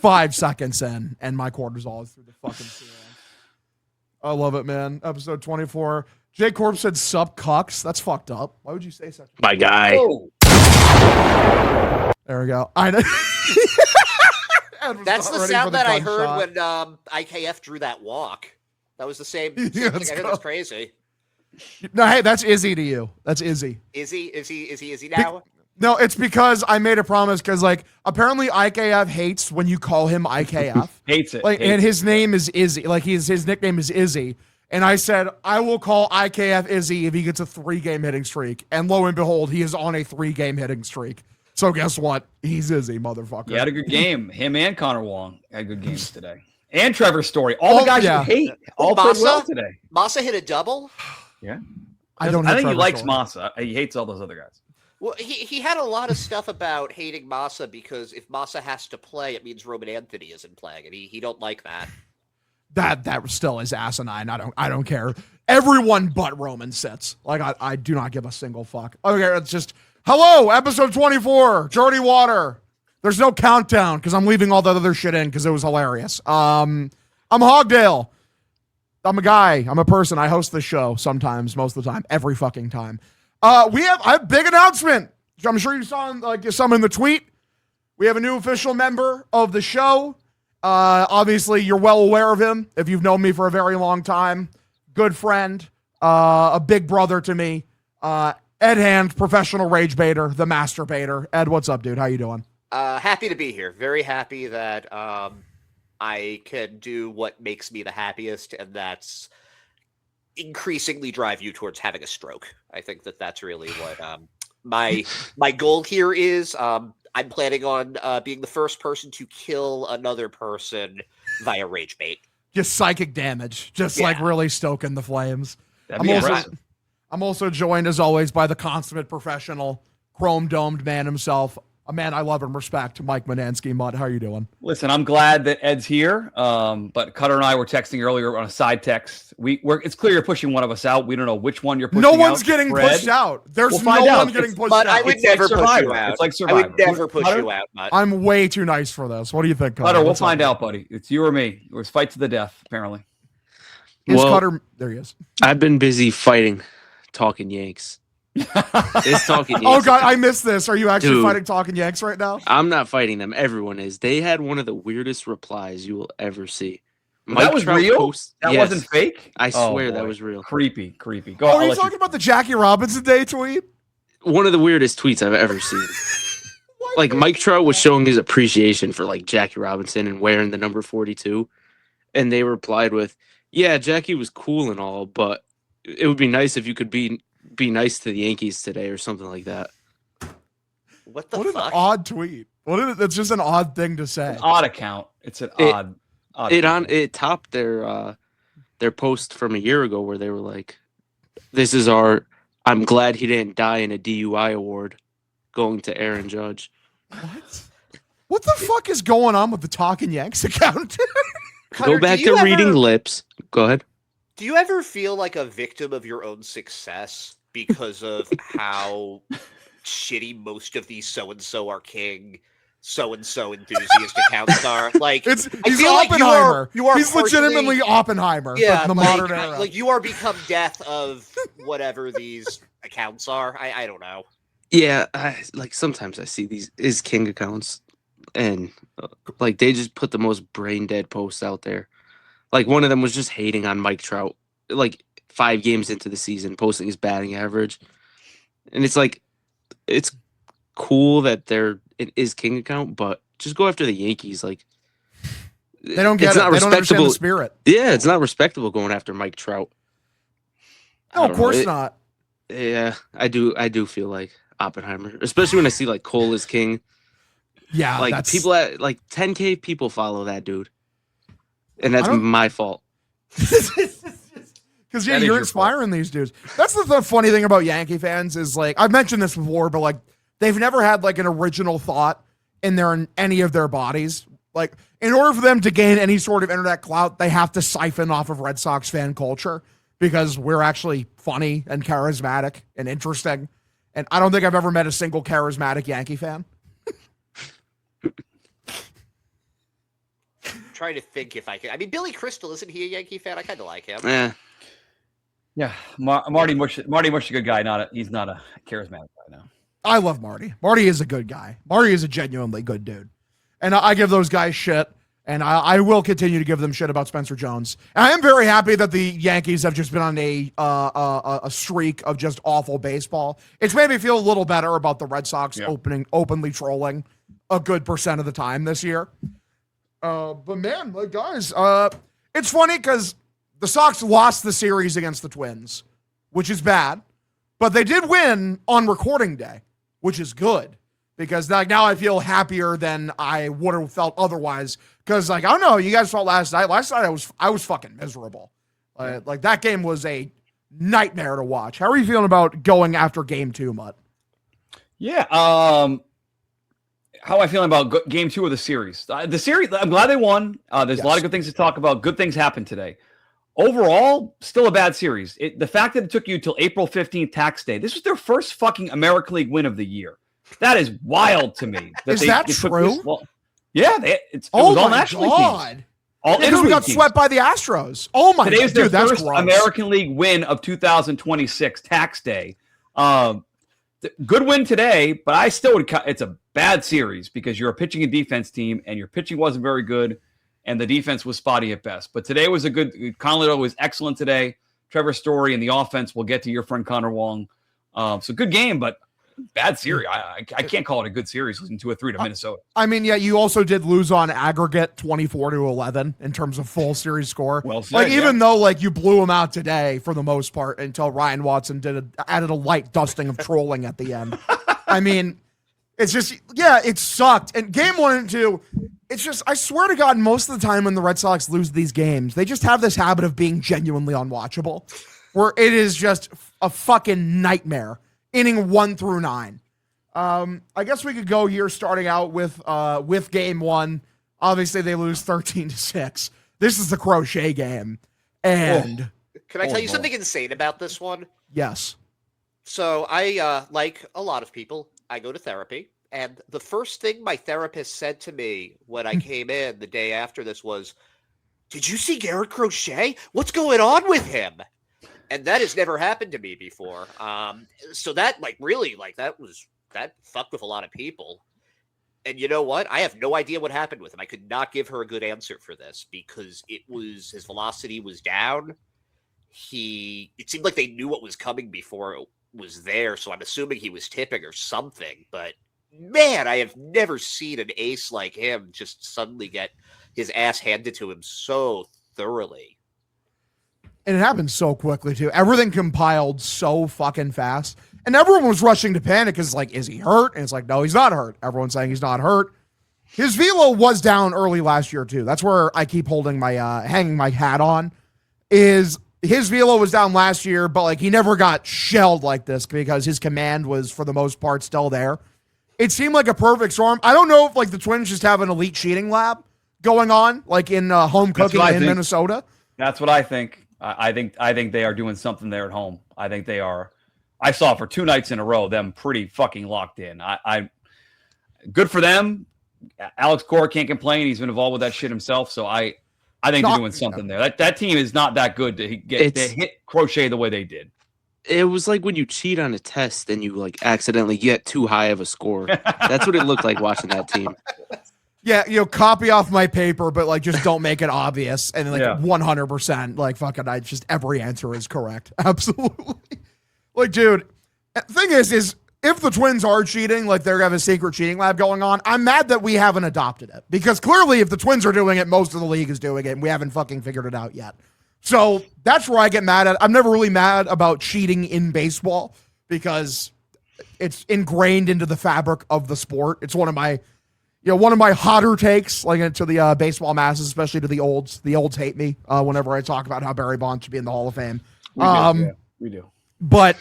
5 seconds in, and my cortisol is through the fucking ceiling. I love it, man. Episode 24. J Corp said sup cucks. That's fucked up. Why would you say such a My guy. Oh. There we go. I know. That's the sound that I heard when IKF drew that walk. That was the same thing. I think that's crazy. No, hey, that's Izzy to you. That's Izzy. Is he now? No, it's because I made a promise because, like, apparently IKF hates when you call him IKF. Hates it. Like, and his name is Izzy. Like, his nickname is Izzy. And I said, I will call IKF Izzy if he gets a 3-game hitting streak. And lo and behold, he is on a 3-game hitting streak. So guess what? He's Izzy, motherfucker. He had a good game. Him and Connor Wong had good games today. And Trevor Story. All the guys you hate. All played well today. Massa hit a double? Yeah. I think he likes Massa. He hates all those other guys. Well, he had a lot of stuff about hating Massa because if Massa has to play, it means Roman Anthony isn't playing, and he don't like that. That still is asinine. I don't care. Everyone but Roman sits. Like, I do not give a single fuck. Okay, it's just hello, episode 24, Dirty Water. There's no countdown because I'm leaving all that other shit in because it was hilarious. I'm Hogdale. I'm a guy. I'm a person. I host the show sometimes, most of the time, every fucking time. I have a big announcement. I'm sure you saw some in the tweet. We have a new official member of the show. Obviously, you're well aware of him if you've known me for a very long time. Good friend, a big brother to me. Ed Hand, professional rage baiter, the master baiter. Ed, what's up, dude? How you doing? Happy to be here. Very happy that I can do what makes me the happiest, and that's increasingly drive you towards having a stroke. I think that's really what my goal here is. I'm planning on being the first person to kill another person via rage bait. Just psychic damage. Like really stoking the flames. I'm also joined as always by the consummate professional, chrome-domed man himself. A man I love and respect, Mike Manansky. Mud, how are you doing? Listen, I'm glad that Ed's here, but Cutter and I were texting earlier on a side text. It's clear you're pushing one of us out. We don't know which one you're pushing out. No one's getting pushed out. There's no one getting pushed out. I would never push you out. It's like Survivor. I would never push you out, Mutt. I'm way too nice for this. What do you think, Cutter? Cutter, we'll find out, buddy. It's you or me. It was fight to the death, apparently. Cutter? There he is. I've been busy fighting Talking Yanks. It's Talking Yanks. Oh God, I missed this. Are you actually fighting Talking Yanks right now? I'm not fighting them. Everyone is. They had one of the weirdest replies you will ever see. That was real? That wasn't fake? I swear that was real. Creepy. Go. Oh, are you talking about the Jackie Robinson Day tweet? One of the weirdest tweets I've ever seen. Like Mike Trout was showing his appreciation for like Jackie Robinson and wearing the number 42, and they replied with, "Yeah, Jackie was cool and all, but it would be nice if you could be nice to the Yankees today," or something like that. What an odd tweet. That's just an odd thing to say. An odd account. It's an odd. It topped their post from a year ago where they were like, "This is our I'm glad he didn't die in a DUI award going to Aaron Judge." What the fuck is going on with the Talking Yanks account? Go back to reading lips. Go ahead. Do you ever feel like a victim of your own success because of how shitty most of these so-and-so are king, so-and-so enthusiast accounts are? Like, he's Oppenheimer. Like you are he's legitimately Oppenheimer. Yeah, in the modern era. Like you are become death of whatever these accounts are. I don't know. Yeah, like sometimes I see these is king accounts, and like they just put the most brain dead posts out there. Like one of them was just hating on Mike Trout, like 5 games into the season, posting his batting average, and it's like, it's cool that it is king account, but just go after the Yankees. Like they don't get it. They don't understand the spirit. Yeah, it's not respectable going after Mike Trout. No, of course not. Yeah, I do feel like Oppenheimer, especially when I see like Cole is king. Yeah, like people at like 10K people follow that dude, and that's my fault. Because you're inspiring these dudes. That's the funny thing about Yankee fans is like I've mentioned this before, but like they've never had like an original thought in any of their bodies. Like in order for them to gain any sort of internet clout, they have to siphon off of Red Sox fan culture because we're actually funny and charismatic and interesting. And I don't think I've ever met a single charismatic Yankee fan. trying to think if I can. I mean, Billy Crystal, isn't he a Yankee fan? I kind of like him. Yeah, Marty Mush is a good guy. He's not a charismatic guy now. I love Marty. Marty is a good guy. Marty is a genuinely good dude. And I give those guys shit, and I will continue to give them shit about Spencer Jones. And I am very happy that the Yankees have just been on a streak of just awful baseball. It's made me feel a little better about the Red Sox openly trolling a good percent of the time this year. But man, like guys, it's funny because the Sox lost the series against the Twins, which is bad, but they did win on recording day, which is good. Because like now I feel happier than I would have felt otherwise. Because like I don't know, you guys felt last night. Last night I was fucking miserable. Like that game was a nightmare to watch. How are you feeling about going after game 2, Mutt? Yeah. How am I feeling about game 2 of the series? The series. I'm glad they won. There's a lot of good things to talk about. Good things happened today. Overall, still a bad series. The fact that it took you till April 15th, tax day. This was their first fucking American League win of the year. That is wild to me. Is that true? Yeah, it was all National League teams. All because we got swept by the Astros. Oh my god, today's their that's first gross. American League win of 2026 tax day. Good win today, but I still would. It's a bad series because you're a pitching and defense team, and your pitching wasn't very good, and the defense was spotty at best. But today was a good. Conley was excellent today. Trevor Story and the offense. We'll get to your friend Connor Wong. So good game, but. Bad series. I can't call it a good series losing 2-3 to Minnesota. I mean, yeah, you also did lose on aggregate 24-11 in terms of full series score. Well said, like even though like you blew them out today for the most part until Ryan Watson added a light dusting of trolling at the end. I mean, it's just it sucked. And game 1 and 2, it's just I swear to God, most of the time when the Red Sox lose these games, they just have this habit of being genuinely unwatchable, where it is just a fucking nightmare. Inning 1 through 9. I guess we could go here starting out with game 1. Obviously, they lose 13-6. This is the Crochet game. And can I tell you something insane about this one? Yes. So I, like a lot of people, I go to therapy. And the first thing my therapist said to me when I came in the day after this was, "Did you see Garrett Crochet? What's going on with him?" And that has never happened to me before. So that that fucked with a lot of people. And you know what? I have no idea what happened with him. I could not give her a good answer for this because his velocity was down. It seemed like they knew what was coming before it was there. So I'm assuming he was tipping or something. But man, I have never seen an ace like him just suddenly get his ass handed to him so thoroughly. And it happened so quickly, too. Everything compiled so fucking fast. And everyone was rushing to panic because, like, is he hurt? And it's like, no, he's not hurt. Everyone's saying he's not hurt. His velo was down early last year, too. That's where I keep holding my, hanging my hat on. Is his velo was down last year, but, like, he never got shelled like this because his command was, for the most part, still there. It seemed like a perfect storm. I don't know if, like, the Twins just have an elite cheating lab going on, like, in home cooking in Minnesota. That's what I think. I think they are doing something there at home. I think they are. I saw for 2 nights in a row them pretty fucking locked in. I good for them. Alex Cora can't complain. He's been involved with that shit himself. So I think they're doing something there. That team is not that good to hit Crochet the way they did. It was like when you cheat on a test and you like accidentally get too high of a score. That's what it looked like watching that team. Yeah, copy off my paper, but like just don't make it obvious. And like 100%, like fucking, just every answer is correct. Absolutely. Like, dude, thing is if the Twins are cheating, like they're having a secret cheating lab going on, I'm mad that we haven't adopted it. Because clearly if the Twins are doing it, most of the league is doing it, and we haven't fucking figured it out yet. So that's where I get mad at. I'm never really mad about cheating in baseball because it's ingrained into the fabric of the sport. It's one of my hotter takes, like to the baseball masses, especially to the olds. The olds hate me whenever I talk about how Barry Bonds should be in the Hall of Fame. We do. But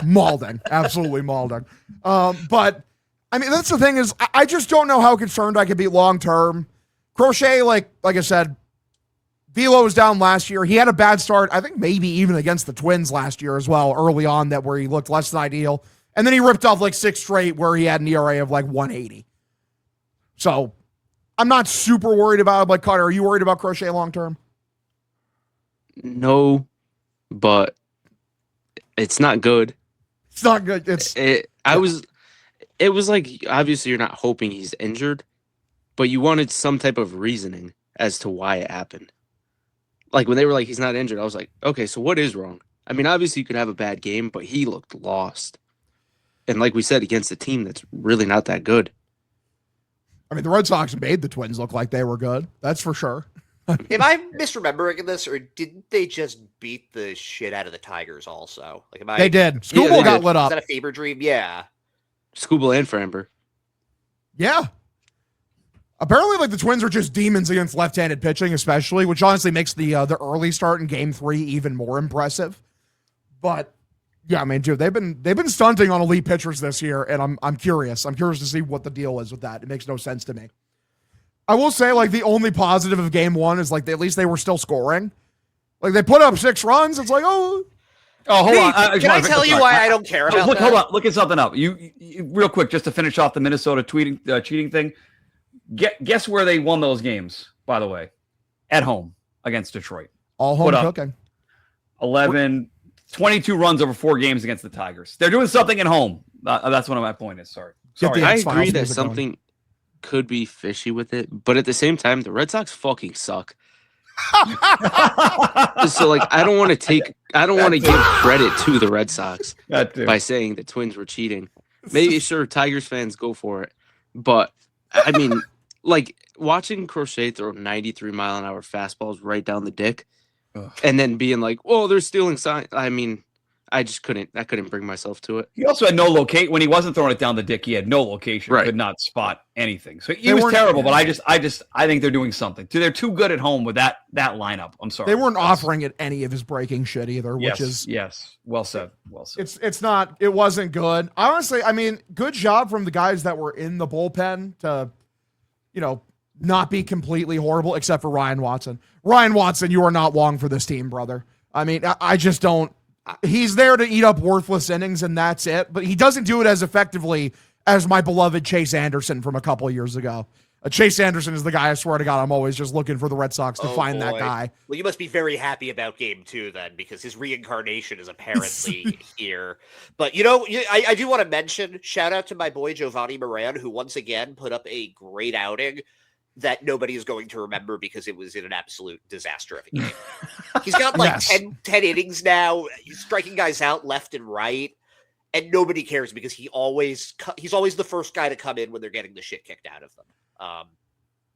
mauling, absolutely mauling. But I mean, that's the thing is, I just don't know how concerned I could be long term. Crochet, like I said, velo was down last year. He had a bad start, I think maybe even against the Twins last year as well, early on, that where he looked less than ideal. And then he ripped off like 6 straight where he had an ERA of like 180. So I'm not super worried about it, but Cutter, are you worried about Crochet long term? No, but it's not good. It's not good. It was like, obviously you're not hoping he's injured, but you wanted some type of reasoning as to why it happened. Like when they were like, he's not injured, I was like, okay, so what is wrong? I mean, obviously you could have a bad game, but he looked lost. And like we said, against a team that's really not that good. I mean, the Red Sox made the Twins look like they were good. That's for sure. Am I misremembering this, or didn't they just beat the shit out of the Tigers also? Like, They did. Scooble got lit up. Is that a fever dream? Yeah. Scooble and Framber. Yeah. Apparently, like the Twins are just demons against left-handed pitching, especially, which honestly makes the early start in Game 3 even more impressive. But yeah, I mean, dude, they've been stunting on elite pitchers this year, and I'm curious. I'm curious to see what the deal is with that. It makes no sense to me. I will say, like, the only positive of Game 1 is like at least they were still scoring. Like they put up 6 runs. It's like, hold on. Can I tell you why I don't care about that? Hold on, looking something up. You real quick, just to finish off the Minnesota cheating thing. Guess where they won those games, by the way? At home against Detroit. All home cooking. 22 runs over 4 games against the Tigers. They're doing something at home. That's what my point is. Sorry. I agree that something could be fishy with it, but at the same time, the Red Sox fucking suck. So like, I don't want to give credit to the Red Sox by saying the Twins were cheating. Maybe sure, Tigers fans go for it, but I mean, like watching Crochet throw 93-mile-an-hour fastballs right down the dick, and then being like, "Well, they're stealing signs." I mean, I couldn't bring myself to it. He also had no locate when he wasn't throwing it down the dick. He had no location, could not spot anything. So he was terrible. But I think they're doing something. They're too good at home with that lineup. I'm sorry. They weren't offering it any of his breaking shit either, which is well said. It's not. It wasn't good. Honestly, I mean, good job from the guys that were in the bullpen to, not be completely horrible, except for Ryan Watson. Ryan Watson, you are not long for this team, brother. I mean, I just don't. He's there to eat up worthless innings, and that's it. But he doesn't do it as effectively as my beloved Chase Anderson from a couple of years ago. Chase Anderson is the guy, I swear to God, I'm always just looking for the Red Sox to find that guy. Well, you must be very happy about Game 2 then, because his reincarnation is apparently here. But, I do want to mention, shout out to my boy Giovanni Moran, who once again put up a great outing that nobody is going to remember because it was in an absolute disaster of a game. He's got 10 innings now. He's striking guys out left and right, and nobody cares because he's always the first guy to come in when they're getting the shit kicked out of them.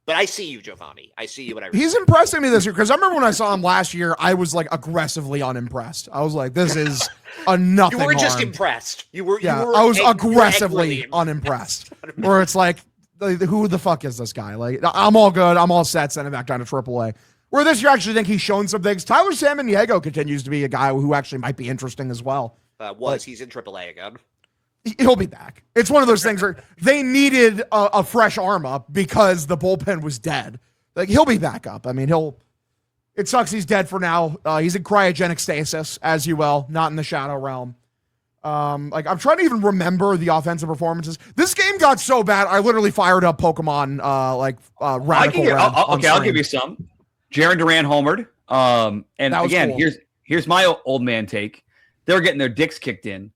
But I see you, Giovanni. I see you when I. He's impressing me this year because I remember when I saw him last year, I was like aggressively unimpressed. I was like, "This is a nothing." You were just harm. Impressed. You were. I was aggressively unimpressed. Where it's like, who the fuck is this guy? Like, I'm all good. I'm all set. Send him back down to AAA. Where this year, I actually think he's shown some things. Tyler Samaniego continues to be a guy who actually might be interesting as well. He's in AAA again? He'll be back. It's one of those things where they needed a fresh arm up because the bullpen was dead. Like, he'll be back up. I mean, it sucks he's dead for now. He's in cryogenic stasis, as you will, not in the shadow realm. I'm trying to even remember the offensive performances. This game got so bad, I literally fired up Pokemon, Radical Red. I'll give you some. Jiren Duran homered. And again, cool. Here's my old man take. They're getting their dicks kicked in.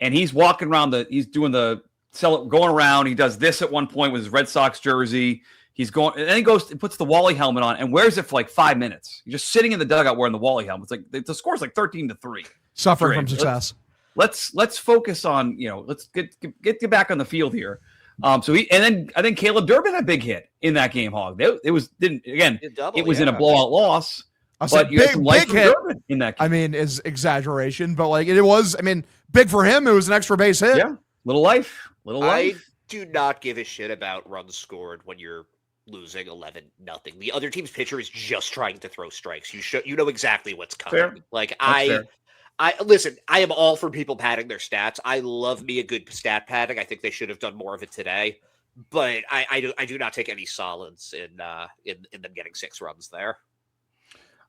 And he's walking around going around. He does this at one point with his Red Sox jersey. He's going, and then he goes and puts the Wally helmet on and wears it for like 5 minutes. He's just sitting in the dugout wearing the Wally helmet. It's like the score's like 13-3. Suffering from success. Let's focus on, let's get back on the field here. I think Caleb Durbin had a big hit in that game, Hog. It was in a blowout loss. But you had some life hit in that game. I mean, is exaggeration, but like it was. I mean, big for him. It was an extra base hit. Yeah, little life. I do not give a shit about runs scored when you're losing 11-0. The other team's pitcher is just trying to throw strikes. You know exactly what's coming. Fair. Like I listen. I am all for people padding their stats. I love me a good stat padding. I think they should have done more of it today. But I do not take any solids in them getting 6 runs there.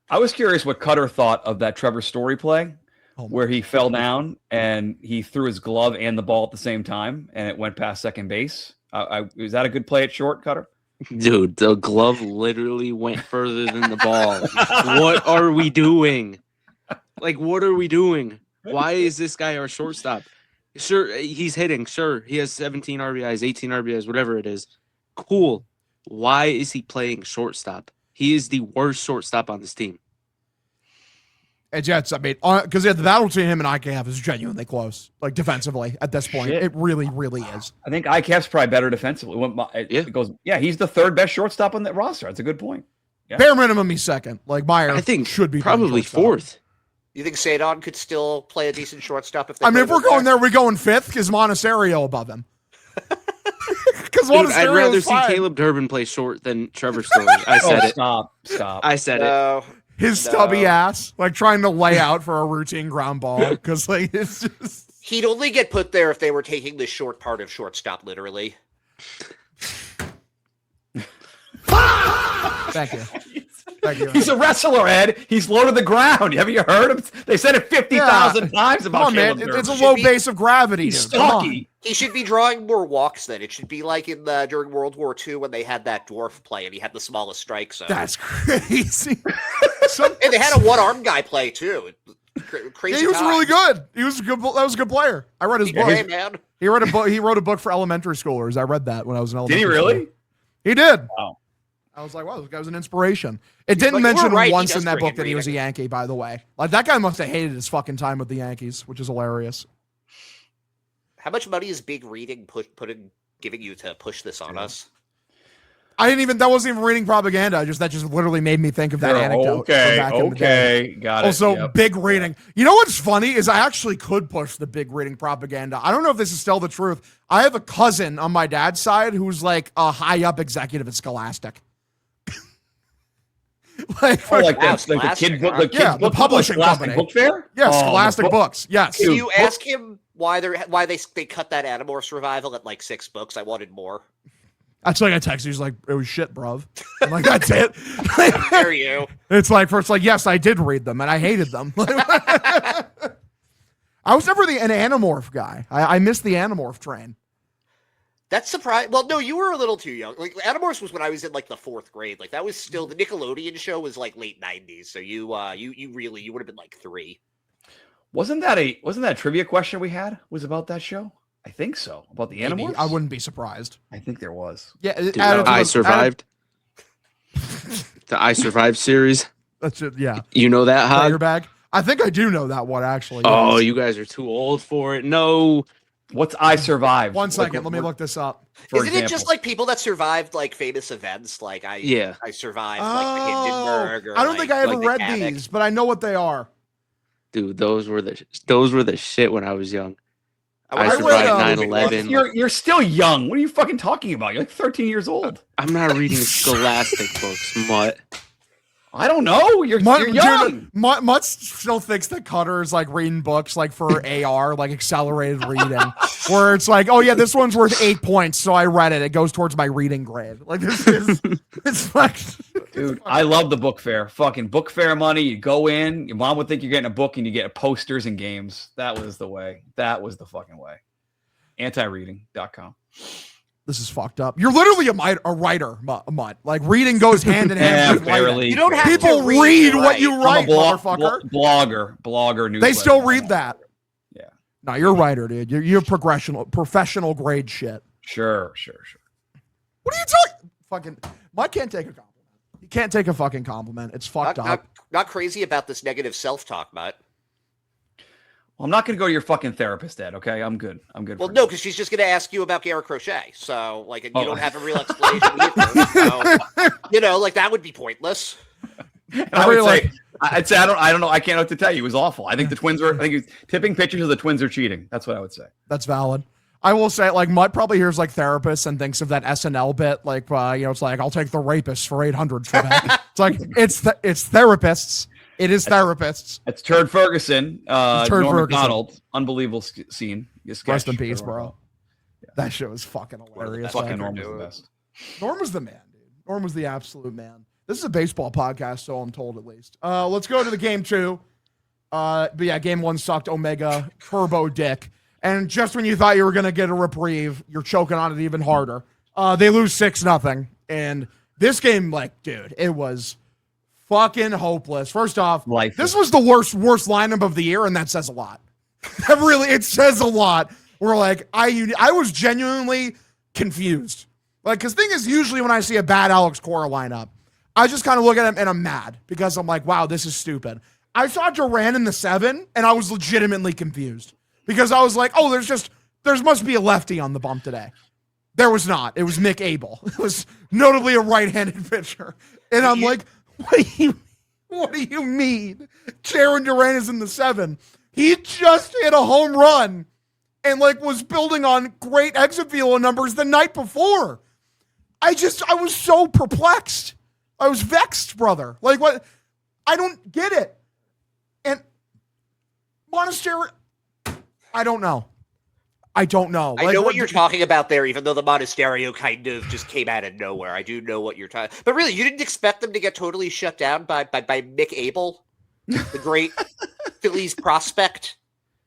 I was curious what Cutter thought of that Trevor Story play where he fell down and he threw his glove and the ball at the same time and it went past second base. Was that a good play at short, Cutter? Dude, the glove literally went further than the ball. What are we doing? Like, what are we doing? Why is this guy our shortstop? Sure, he's hitting. Sure, he has 17 RBIs, 18 RBIs, whatever it is. Cool. Why is he playing shortstop? He is the worst shortstop on this team. And Jets, I mean, because the battle between him and IKF is genuinely close, like defensively at this point. Shit. It really, really is. I think ICAP's probably better defensively. It goes, he's the third best shortstop on that roster. That's a good point. Yeah. Bare minimum, he's second. Like Meyer, I think should be probably shortstop. fourth. You think Sadon could still play a decent shortstop if they I mean, if put we're him going there, we're going fifth because Monasterio above him. Because I'd rather see Caleb Durbin play short than Trevor Story. I said it. Stop. I said it. His stubby ass, like trying to lay out for a routine ground ball, because like it's just. He'd only get put there if they were taking the short part of shortstop literally. Thank you. Thank you. He's a wrestler, Ed. He's low to the ground. Haven't you heard him? They said it 50,000 times about Come on, man. Caleb Durbin. It's a low base of gravity. He's dude. Come on. stocky. He should be drawing more walks then. It should be like in during World War II when they had that dwarf play and he had the smallest strike zone. That's crazy. And they had a one-arm guy play too. Crazy. Yeah, he was times. really good. He was a good. That was a good player. I read his book. Hey, man. He wrote a book. He wrote a book for elementary schoolers. I read that when I was in Did elementary. he really? School. He did. Wow. I was like, wow, this guy was an inspiration. It didn't But you mention were right, he once does in that bring book in that he was a reading. Yankee, by the way. Like, that guy must have hated his fucking time with the Yankees, which is hilarious. How much money is Big Reading giving you to push this on us? That wasn't even reading propaganda. That just literally made me think of that anecdote. from back in the day. Got it. Also, Yep. big reading. You know what's funny is I actually could push the big reading propaganda. I don't know if this is still the truth. I have a cousin on my dad's side who's like a high up executive at Scholastic. Like Wow, the kid book, Yeah, the publishing Scholastic company. Book Fair. Yeah, Oh, Scholastic the book- Books. Yes. Can Dude, you ask him why they cut that Animorphs revival at like 6 books? I wanted more. That's like I texted. He's like, it was shit, bruv. I'm like, that's it. Dare you? It's like, first, like, yes, I did read them and I hated them. I was never an Animorph guy. I missed the Animorph train. That's surprising. Well, no, you were a little too young. Like Animorphs was when I was in like the 4th grade. Like that was still the Nickelodeon show was like late 90s. So you would have been like 3. Wasn't that a trivia question we had? Was about that show? I think so. About the Maybe. Animorphs? I wouldn't be surprised. I think there was. Yeah, Dude, I Survived. The I Survived series. That's it. Yeah. You know that, Tiger Hog? bag. I think I do know that one actually. Oh, yes. you guys are too old for it. No. What's I Survived? One second. Let me look this up. Isn't it just like people that survived like famous events? Like I survived like the Hindenburg. Or, I don't think I ever like, read the Havoc. these, but I know what they are. Dude, those were the shit when I was young. I read, survived 9/11. You're still young. What are you fucking talking about? You're like 13 years old. I'm not reading Scholastic books, Mutt. I don't know. You're young. Mutt still thinks that Cutter is like reading books like for AR, like accelerated reading, where it's like, oh yeah, this one's worth 8 points, so I read it. It goes towards my reading grade. Like this is, it's like, Dude, I love the book fair. Fucking book fair money. You go in, your mom would think you're getting a book and you get posters and games. That was the way. That was the fucking way. Antireading.com. this is fucked up. You're literally a writer, Mutt. Like reading goes hand in hand with writing. barely. You don't have People to read what you I'm write, a motherfucker. blogger. They newsletter. still read that. Yeah. No, you're a writer, dude. You're professional grade shit. Sure. What are you talking? Fucking Mutt can't take a compliment. He can't take a fucking compliment. It's fucked up. Not crazy about this negative self-talk, Matt. Well, I'm not going to go to your fucking therapist, Ed. Okay, I'm good. Well, no, because she's just going to ask you about Garrett Crochet. So, like, and you don't have a real explanation either. So, like that would be pointless. I'd say I don't know. I can't know what to tell you. It was awful. I think the Twins were. I think tipping pictures of the Twins are cheating. That's what I would say. That's valid. I will say, like, Mutt probably hears like therapists and thinks of that SNL bit, like, it's like I'll take the rapists for 800 for that. It's like it's therapists. It is therapists. It's Turd Ferguson, Turd Norm Ferguson. Macdonald. Unbelievable scene. Rest in peace, bro. That shit was fucking hilarious. Fucking Norm was the best. Norm was the man, dude. Norm was the absolute man. This is a baseball podcast, so I'm told at least. Let's go to the game 2. But yeah, game 1 sucked. Omega turbo dick. And just when you thought you were going to get a reprieve, you're choking on it even harder. They lose 6-0 And this game, like, dude, it was fucking hopeless. First off, this was the worst lineup of the year, and that says a lot. It says a lot. We're like, I was genuinely confused. Like, because thing is, usually when I see a bad Alex Cora lineup, I just kind of look at him and I'm mad because I'm like, wow, this is stupid. I saw Duran in the 7, and I was legitimately confused because I was like, oh, there must be a lefty on the bump today. There was not. It was Mick Abel. It was notably a right-handed pitcher. And I'm like, what do you mean? Jiren Duran is in the 7. He just hit a home run and like was building on great exit velo numbers the night before. I was so perplexed. I was vexed, brother. Like, what? I don't get it. And Monastery, I don't know. I know what you're talking about there, even though the Monasterio kind of just came out of nowhere. I do know what you're talking. But really, you didn't expect them to get totally shut down by Mick Abel, the great Phillies prospect,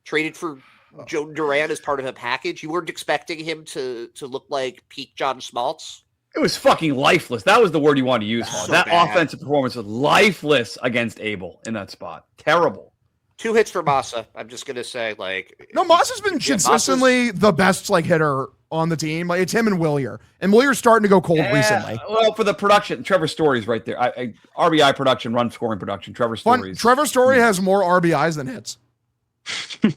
traded for Joe Duran as part of a package. You weren't expecting him to look like peak John Smoltz. It was fucking lifeless. That was the word you wanted to use. So that bad. Offensive performance was lifeless against Abel in that spot. Terrible. 2 hits for Massa. I'm just gonna say, like, no, Massa's been consistently the best like hitter on the team. Like, it's him and Willier, and Willier's starting to go cold recently. Well, for the production, Trevor Story's right there. RBI production, run scoring production. Trevor Story's. Trevor Story has more RBIs than hits.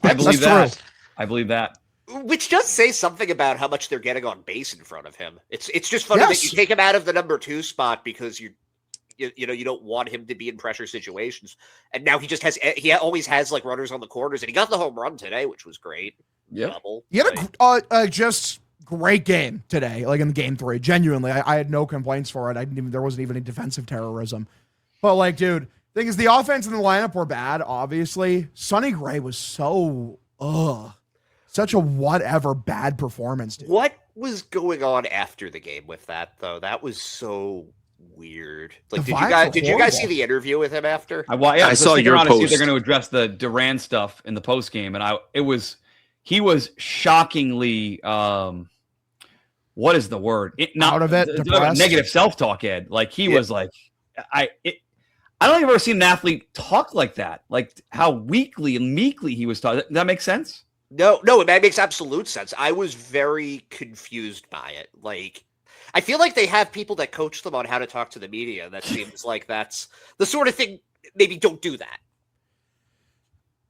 I believe that. True. I believe that. Which does say something about how much they're getting on base in front of him. It's just funny that you take him out of the number 2 spot because you don't want him to be in pressure situations, and now he always has like runners on the corners, and he got the home run today, which was great. Yeah, he had a just great game today, like in game 3. Genuinely, I had no complaints for it. There wasn't even any defensive terrorism, but like, dude, thing is, the offense and the lineup were bad. Obviously, Sonny Gray was such a whatever bad performance, dude. What was going on after the game with that, though? That was so weird. Like, did you guys see the interview with him after? I saw your post. See if they're going to address the Duran stuff in the post game, and he was shockingly what is the word? Out of it, negative self-talk, Ed. Like, he was like, I don't think I've ever seen an athlete talk like that. Like, how weakly and meekly he was talking. Does that make sense? No, it makes absolute sense. I was very confused by it. Like, I feel like they have people that coach them on how to talk to the media. That seems like that's the sort of thing. Maybe don't do that.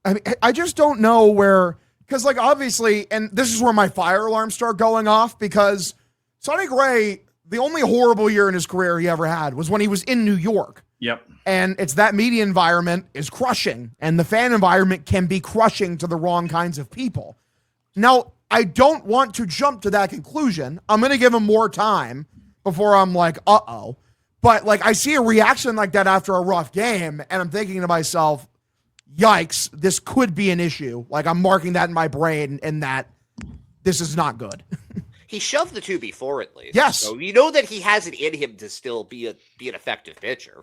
I mean, I just don't know where, because like, obviously, and this is where my fire alarms start going off, because Sonny Gray, the only horrible year in his career he ever had was when he was in New York. Yep. And it's that media environment is crushing, and the fan environment can be crushing to the wrong kinds of people. Now, I don't want to jump to that conclusion. I'm going to give him more time before I'm like, uh-oh. But like, I see a reaction like that after a rough game, and I'm thinking to myself, yikes, this could be an issue. Like, I'm marking that in my brain, and that this is not good. He shoved the 2 before, at least. Yes. So you know that he has it in him to still be an effective pitcher.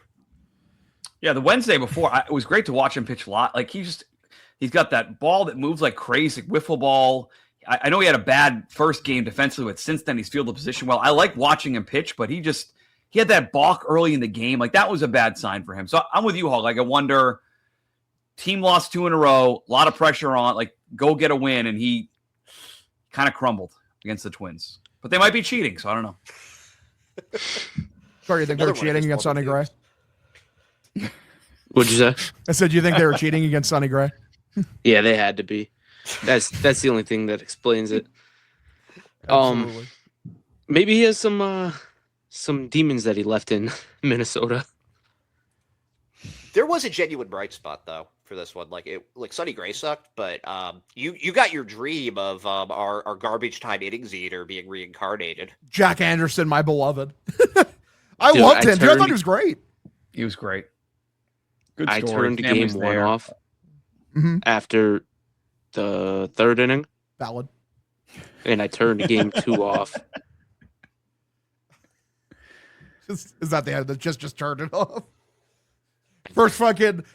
Yeah, the Wednesday before, it was great to watch him pitch a lot. Like, he's got that ball that moves like crazy, wiffle ball. I know he had a bad first game defensively, but since then he's fielded the position well. I like watching him pitch, but he had that balk early in the game. Like, that was a bad sign for him. So I'm with you, Hog. Like, I wonder, team lost 2 in a row, a lot of pressure on, like, go get a win, and he kind of crumbled against the Twins. But they might be cheating, so I don't know. Sorry, you think they're cheating against Sonny Gray? What'd you say? I said, you think they were cheating against Sonny Gray? Yeah, they had to be. That's the only thing that explains it. Absolutely. Maybe he has some demons that he left in Minnesota. There was a genuine bright spot though for this one. Like Sonny Gray sucked, but you got your dream of our garbage time innings eater being reincarnated. Jack Anderson, my beloved. I loved him. I thought he was great. He was great. Good story. I turned game 1 off after the 3rd inning. Valid. And I turned game 2 off. Is that the end? That just turned it off.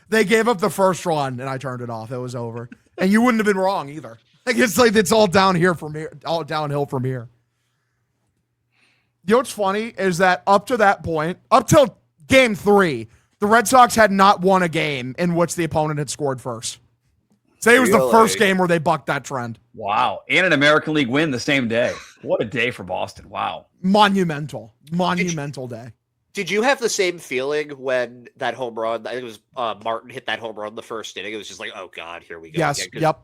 They gave up the first run, and I turned it off. It was over, and you wouldn't have been wrong either. Like, it's all down here from here, all downhill from here. You know what's funny is that up to that point, up till game 3, the Red Sox had not won a game in which the opponent had scored first. Say it was the first game where they bucked that trend. Wow. And an American League win the same day. What a day for Boston. Wow. Monumental day. Did you have the same feeling when that home run, I think it was Martin hit that home run in the first inning? It was just like, oh God, here we go. Yes, again. yep.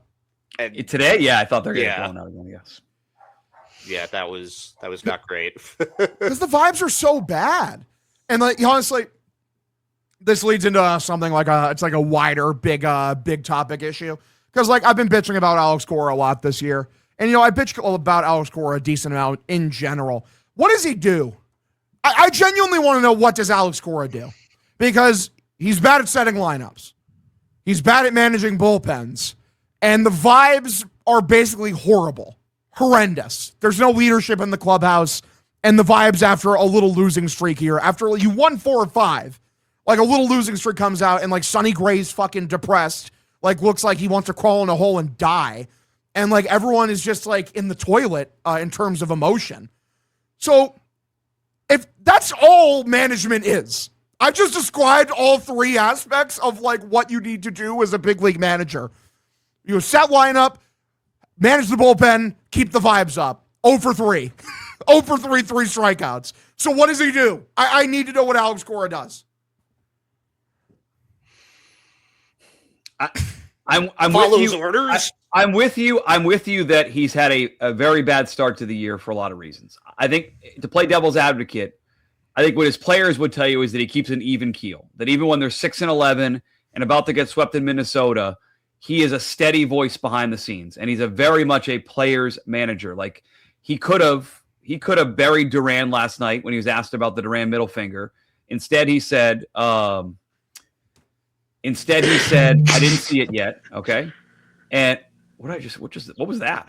And Today, yeah, I thought they were going to get blown out again, yes. Yeah, that was not great. Because the vibes are so bad. And like honestly, this leads into something like it's like a wider, big topic issue. Because like I've been bitching about Alex Cora a lot this year. And I bitch about Alex Cora a decent amount in general. What does he do? I genuinely want to know, what does Alex Cora do? Because he's bad at setting lineups. He's bad at managing bullpens. And the vibes are basically horrendous. There's no leadership in the clubhouse. And the vibes after a little losing streak here, after you won 4 or 5, like a little losing streak comes out and like Sonny Gray's fucking depressed, like looks like he wants to crawl in a hole and die. And like everyone is just like in the toilet in terms of emotion. So if that's all management is, I've just described all 3 aspects of like what you need to do as a big league manager. You set lineup, manage the bullpen, keep the vibes up. 0 for 3. 0 for 3, 3 strikeouts. So what does he do? I need to know what Alex Cora does. I'm Follows with you. orders. I'm with you. I'm with you that he's had a very bad start to the year for a lot of reasons. I think, to play devil's advocate, I think what his players would tell you is that he keeps an even keel. That even when they're 6-11 and about to get swept in Minnesota, he is a steady voice behind the scenes, and he's a very much a player's manager. Like he could have buried Duran last night when he was asked about the Duran middle finger. Instead, he said, I didn't see it yet. Okay. And what was that?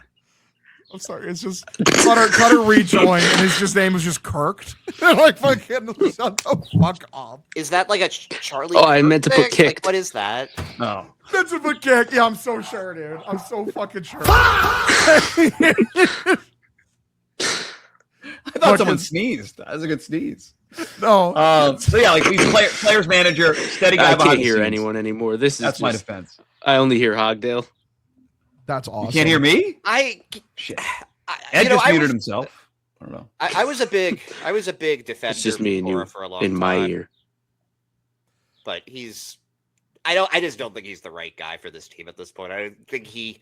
I'm sorry. It's just Cutter rejoined, and his name was just Kirked. Like fucking shut the fuck up. Is that like a Charlie? Oh, I meant to put thing? kicked. Like, what is that? No. That's a big kick. Yeah, I'm so sure, dude. I'm so fucking sure. I thought someone sneezed. That was a good sneeze. No. So yeah, like he's players manager, steady guy. I behind can't the hear scenes. anyone anymore. That's my defense. I only hear Hogdale. That's awesome. You can't hear me? Shit. Ed just muted himself. I don't know. I was a big defender. It's just me and you for a long in time, my ear. but I just don't think he's the right guy for this team at this point. I think he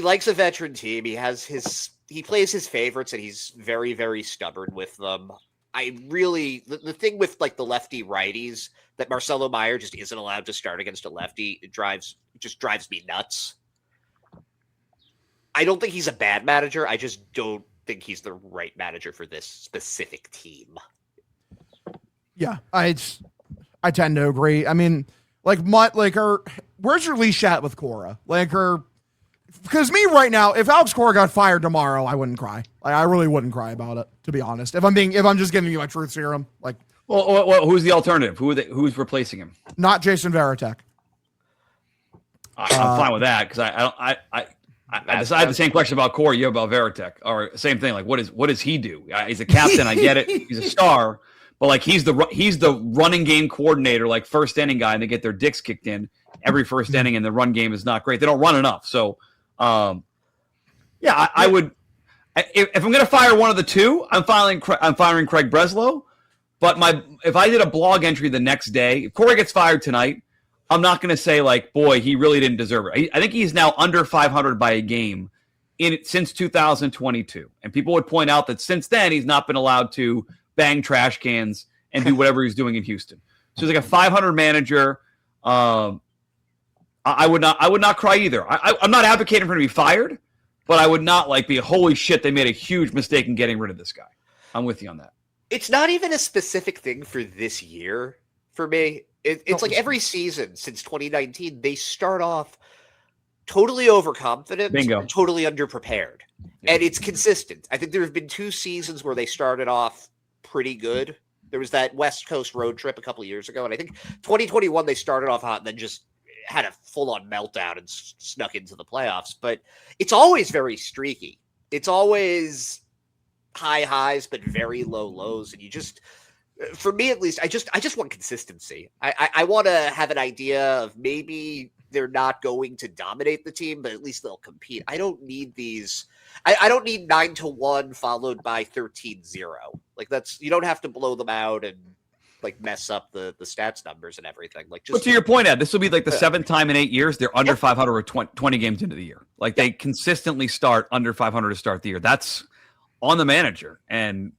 likes a veteran team. He plays his favorites, and he's very, very stubborn with them. The thing with like the lefty righties that Marcelo Meyer just isn't allowed to start against a lefty, it drives me nuts. I don't think he's a bad manager. I just don't think he's the right manager for this specific team. Yeah, I tend to agree. I mean, where's your leash at with Cora? Because me right now, if Alex Cora got fired tomorrow, I wouldn't cry. Like, I really wouldn't cry about it, to be honest. If I'm just giving you my truth serum, like. Well, who's the alternative? Who's replacing him? Not Jason Varitek. I'm fine with that because I decided the same question about Cora you have about Varitek, or same thing. Like, what does he do? He's a captain. I get it. He's a star, but like he's the running game coordinator, like first inning guy, and they get their dicks kicked in every first inning, and the run game is not great. They don't run enough. So, I would. If I'm going to fire one of the two, I'm firing Craig Breslow. But if I did a blog entry the next day, if Cora gets fired tonight, I'm not going to say like, boy, he really didn't deserve it. I think he's now under 500 by a game since 2022. And people would point out that since then, he's not been allowed to bang trash cans and do whatever he's doing in Houston. So he's like a 500 manager. I would not cry either. I'm not advocating for him to be fired, but I would not like be, holy shit, they made a huge mistake in getting rid of this guy. I'm with you on that. It's not even a specific thing for this year for me. It's like every season since 2019, they start off totally overconfident, Bingo. And totally underprepared. Yeah. And it's consistent. I think there have been 2 seasons where they started off pretty good. There was that West Coast road trip a couple of years ago, and I think 2021 they started off hot and then just had a full-on meltdown and snuck into the playoffs. But it's always very streaky. It's always high highs but very low lows, and you just, for me at least, I just want consistency. I want to have an idea of maybe they're not going to dominate the team, but at least they'll compete. I don't need these. I don't need 9-1 followed by 13-0. Like you don't have to blow them out and like mess up the stats numbers and everything. Like, just. But to your point, Ed, this will be like the seventh time in 8 years they're under 500 or 20 games into the year. Like they consistently start under 500 to start the year. That's on the manager, and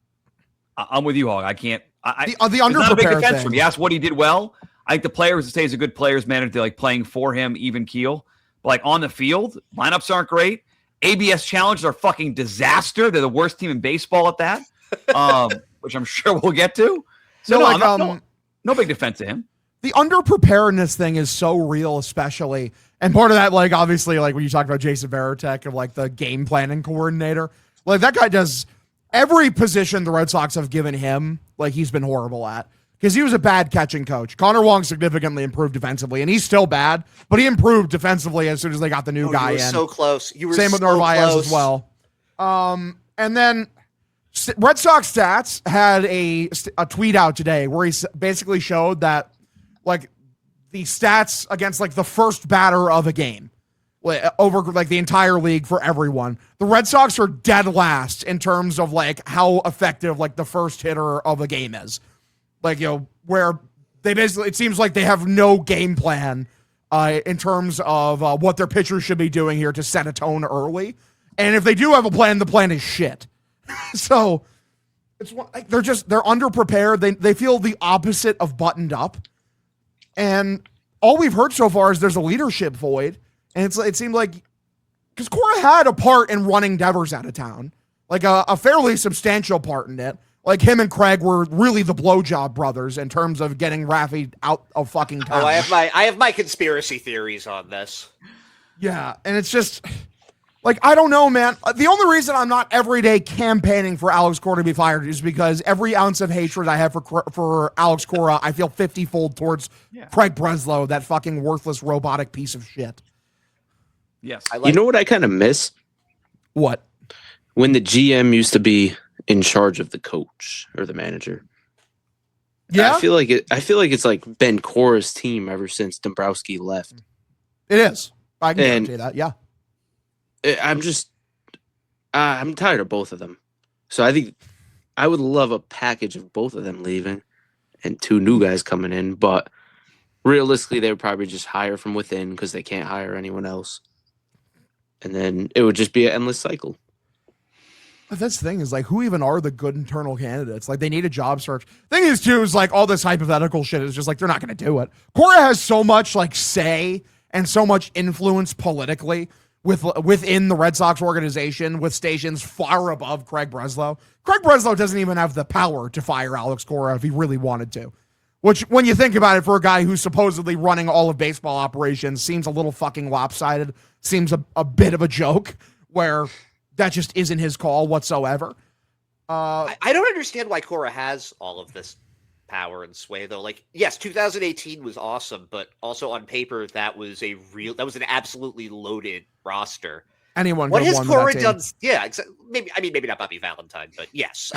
I'm with you, Hog. I can't. The it's not a big underprepared defense for thing. me. Yes, what he did well. I think the players say he's a good players manager. They're like playing for him, even keel. But like on the field, lineups aren't great. ABS challenges are fucking disaster. They're the worst team in baseball at that, which I'm sure we'll get to. So no big defense to him. The underpreparedness thing is so real, especially. And part of that, like, obviously, like when you talk about Jason Varitek of like the game planning coordinator, like that guy does every position the Red Sox have given him, like he's been horrible at. Because he was a bad catching coach. Connor Wong significantly improved defensively, and he's still bad, but he improved defensively as soon as they got the new guy in. So close. You were Same with so Narvaez close. as well. And then Red Sox Stats had a tweet out today where he basically showed that like the stats against like the first batter of a game over like the entire league for everyone. The Red Sox are dead last in terms of like how effective like the first hitter of a game is. Like, you know, where they basically, it seems like they have no game plan in terms of what their pitchers should be doing here to set a tone early. And if they do have a plan, the plan is shit. So it's like they're underprepared. They feel the opposite of buttoned up. And all we've heard so far is there's a leadership void. And it seemed like, because Cora had a part in running Devers out of town, like a fairly substantial part in it. Like him and Craig were really the blowjob brothers in terms of getting Raffy out of fucking town. Oh, I have my conspiracy theories on this. Yeah, and it's just like, I don't know, man. The only reason I'm not every day campaigning for Alex Cora to be fired is because every ounce of hatred I have for Alex Cora, I feel 50-fold towards Craig Breslow, that fucking worthless robotic piece of shit. Yes. You know what I kind of miss? What? When the GM used to be in charge of the coach or the manager. Yeah, I feel like it's like been Cora's team ever since Dombrowski left. It is. I can say that. Yeah. I'm tired of both of them. So I think I would love a package of both of them leaving and 2 new guys coming in, but realistically they would probably just hire from within because they can't hire anyone else. And then it would just be an endless cycle. But that's the thing is like, who even are the good internal candidates? Like they need a job search. Thing is too, is like all this hypothetical shit is just like, they're not going to do it. Cora has so much like say and so much influence politically within the Red Sox organization with stations far above Craig Breslow. Craig Breslow doesn't even have the power to fire Alex Cora if he really wanted to, which when you think about it, for a guy who's supposedly running all of baseball operations, seems a little fucking lopsided, seems a bit of a joke where that just isn't his call whatsoever. I don't understand why Cora has all of this power and sway, though. Like, yes, 2018 was awesome, but also on paper, that was an absolutely loaded roster. Anyone? What could has have Cora won that done? team. Yeah, maybe not Bobby Valentine, but yes.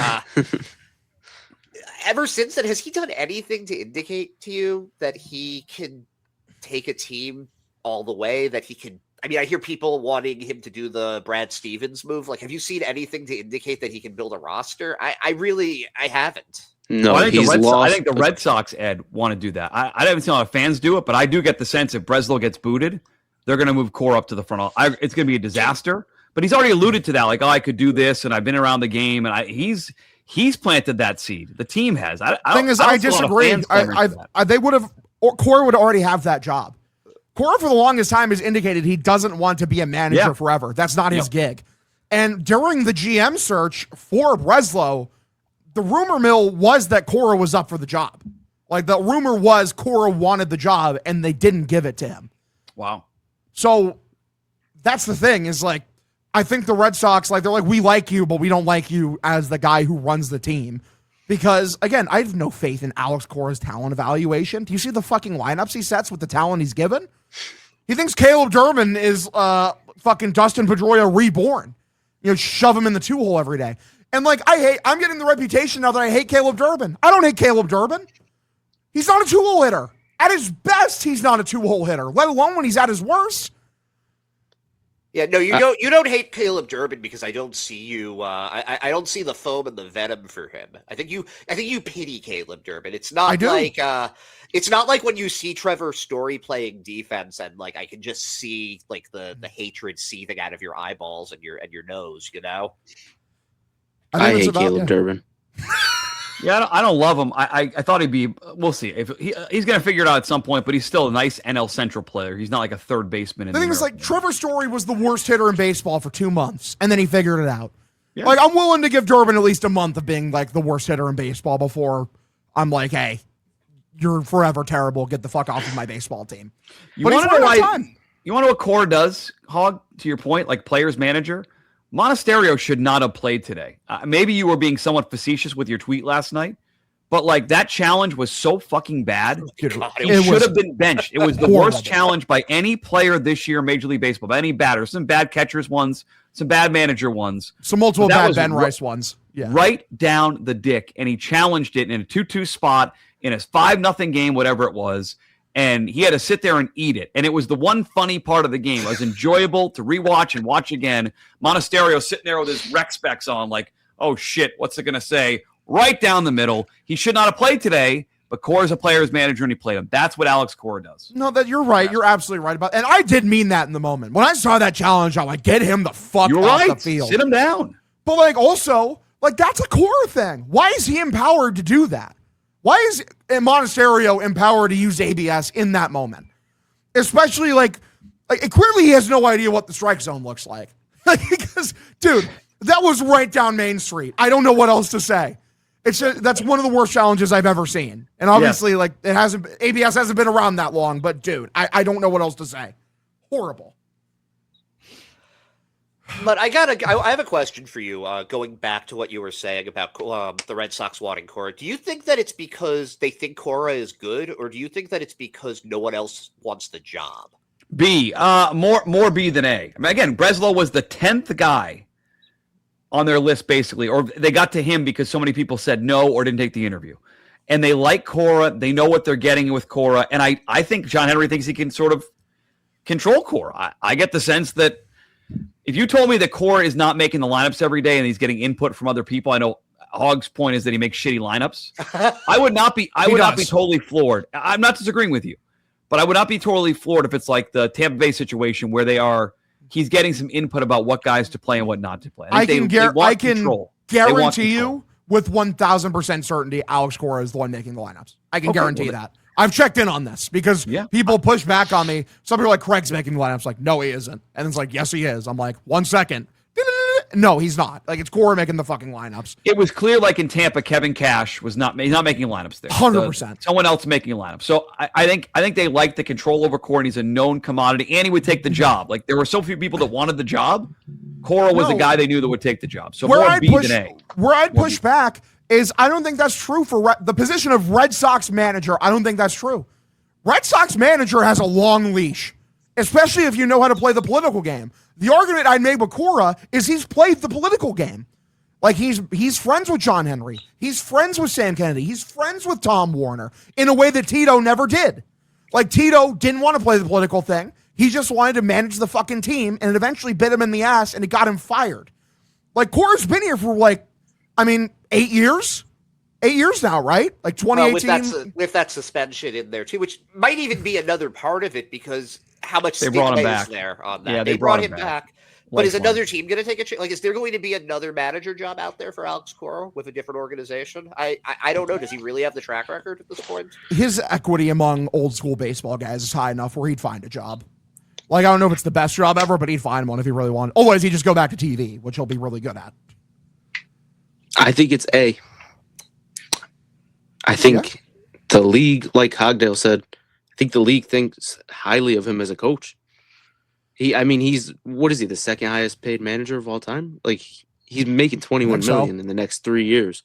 Ever since then, has he done anything to indicate to you that he can take a team all the way? That he can? I mean, I hear people wanting him to do the Brad Stevens move. Like, have you seen anything to indicate that he can build a roster? I haven't. No, Well, I think lost. I think the Red Sox, Ed, want to do that. I haven't seen a lot of fans do it, but I do get the sense if Breslow gets booted, they're going to move Cora up to the front. It's going to be a disaster. But he's already alluded to that, like, I could do this, and I've been around the game, and he's planted that seed. The team has. I disagree. They would have. Cora would already have that job. Cora, for the longest time, has indicated he doesn't want to be a manager forever. That's not his gig. And during the GM search for Breslow, the rumor mill was that Cora was up for the job. Like, the rumor was Cora wanted the job, and they didn't give it to him. Wow. So that's the thing is, like, I think the Red Sox, like, they're like, we like you, but we don't like you as the guy who runs the team. Because, again, I have no faith in Alex Cora's talent evaluation. Do you see the fucking lineups he sets with the talent he's given? He thinks Caleb Duran is fucking Dustin Pedroia reborn. You know, shove him in the 2-hole every day. And like, I'm getting the reputation now that I hate Caleb Durbin. I don't hate Caleb Durbin. He's not a two-hole hitter. At his best, he's not a two-hole hitter, let alone when he's at his worst. Yeah, no, you don't hate Caleb Durbin because I don't see you. I don't see the foam and the venom for him. I think you pity Caleb Durbin. It's not like when you see Trevor Story playing defense and like I can just see like the hatred seething out of your eyeballs and your nose. You know. I hate Caleb Durbin. Yeah, I don't love him. I thought he'd be. We'll see if he's going to figure it out at some point. But he's still a nice NL Central player. He's not like a third baseman. The thing is, like Trevor Story was the worst hitter in baseball for 2 months, and then he figured it out. Yeah. Like I'm willing to give Durbin at least a month of being like the worst hitter in baseball before I'm like, hey, you're forever terrible. Get the fuck off of my baseball team. You want to know why? You want to know what Cora does, Hog? To your point, like players manager. Monasterio should not have played today. Maybe you were being somewhat facetious with your tweet last night, but like that challenge was so fucking bad. He should have been benched. It was the worst challenge by any player this year in Major League Baseball, by any batter. Some bad catchers ones, some bad manager ones. Some multiple bad Ben Rice ones. Yeah. Right down the dick. And he challenged it in a 2-2 spot in a 5-0 game, whatever it was. And he had to sit there and eat it. And it was the one funny part of the game. It was enjoyable to rewatch and watch again. Monasterio sitting there with his rec specs on like, oh, shit, what's it going to say? Right down the middle. He should not have played today, but Cora's a player's manager and he played him. That's what Alex Cora does. No, that you're right. You're absolutely right about. And I did mean that in the moment. When I saw that challenge, I'm like, get him the fuck off the field. Sit him down. But like also, like that's a Cora thing. Why is he empowered to do that? Why is Monasterio empowered to use ABS in that moment? Especially like clearly he has no idea what the strike zone looks like. Because, dude, that was right down Main Street. I don't know what else to say. That's one of the worst challenges I've ever seen. And obviously, like ABS hasn't been around that long, but dude, I don't know what else to say. Horrible. But I have a question for you. Going back to what you were saying about the Red Sox wanting Cora, do you think that it's because they think Cora is good, or do you think that it's because no one else wants the job? B. More B than A. I mean, again, Breslow was the 10th guy on their list, basically, or they got to him because so many people said no or didn't take the interview. And they like Cora. They know what they're getting with Cora. And I think John Henry thinks he can sort of control Cora. I get the sense that if you told me that Cora is not making the lineups every day and he's getting input from other people, I know Hog's point is that he makes shitty lineups. I would not be totally floored. I'm not disagreeing with you, but I would not be totally floored if it's like the Tampa Bay situation where he's getting some input about what guys to play and what not to play. I can guarantee you with 1,000% certainty, Alex Cora is the one making the lineups. I can guarantee that. I've checked in on this because people push back on me. Some people are like, Craig's making the lineups. Like, no, he isn't. And it's like, yes, he is. I'm like, 1 second. No, he's not. Like, it's Cora making the fucking lineups. It was clear, like in Tampa, Kevin Cash was not making lineups there. 100%. Someone else making a lineup. So I think they like the control over Cora, and he's a known commodity, and he would take the job. Like, there were so few people that wanted the job. Cora was the guy they knew that would take the job. So more B than A. Where I'd push back is I don't think that's true for the position of Red Sox manager. I don't think that's true. Red Sox manager has a long leash, especially if you know how to play the political game. The argument I'd make with Cora is he's played the political game. Like he's friends with John Henry. He's friends with Sam Kennedy. He's friends with Tom Warner in a way that Tito never did. Like Tito didn't want to play the political thing. He just wanted to manage the fucking team, and it eventually bit him in the ass, and it got him fired. Like Cora's been here for 8 years. 8 years now, right? Like 2018. With that suspension in there too, which might even be another part of it because how much they brought him back there on that. Yeah, they brought him back. But is another team going to take a chance? Like, is there going to be another manager job out there for Alex Cora with a different organization? I don't know. Does he really have the track record at this point? His equity among old school baseball guys is high enough where he'd find a job. Like, I don't know if it's the best job ever, but he'd find one if he really wanted. Otherwise, he'd just go back to TV, which he'll be really good at. I think it's A. I think the league, like Hogdale said, I think the league thinks highly of him as a coach. He's what is he, the second highest paid manager of all time? Like he's making $21 million in the next 3 years.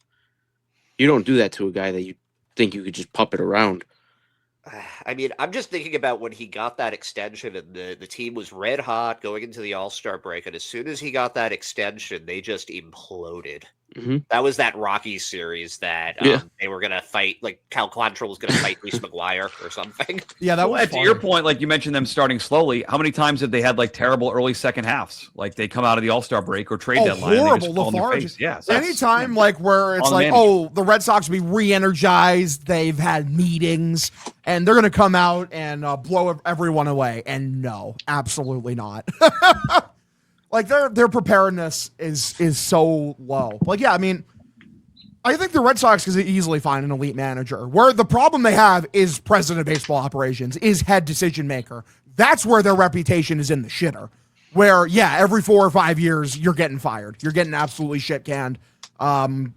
You don't do that to a guy that you think you could just puppet around. I mean, I'm just thinking about when he got that extension and the team was red hot going into the All-Star break. And as soon as he got that extension, they just imploded. That was that Rockies series that they were going to fight, like Cal Quantrill was going to fight Reese McGuire or something. Yeah, that was to your point, like you mentioned them starting slowly. How many times have they had like terrible early second halves? Like they come out of the All-Star break or trade deadline. Horrible and they just fall in their lethargy. face. Yeah, anytime like where it's like, the Red Sox will be re-energized. They've had meetings and they're going to come out and blow everyone away. And no, absolutely not. Like their preparedness is so low. Like, yeah, I mean, I think the Red Sox could easily find an elite manager. Where the problem they have is president of baseball operations, is head decision maker. That's where their reputation is in the shitter. Where, yeah, every 4 or 5 years, you're getting fired. You're getting absolutely shit canned. The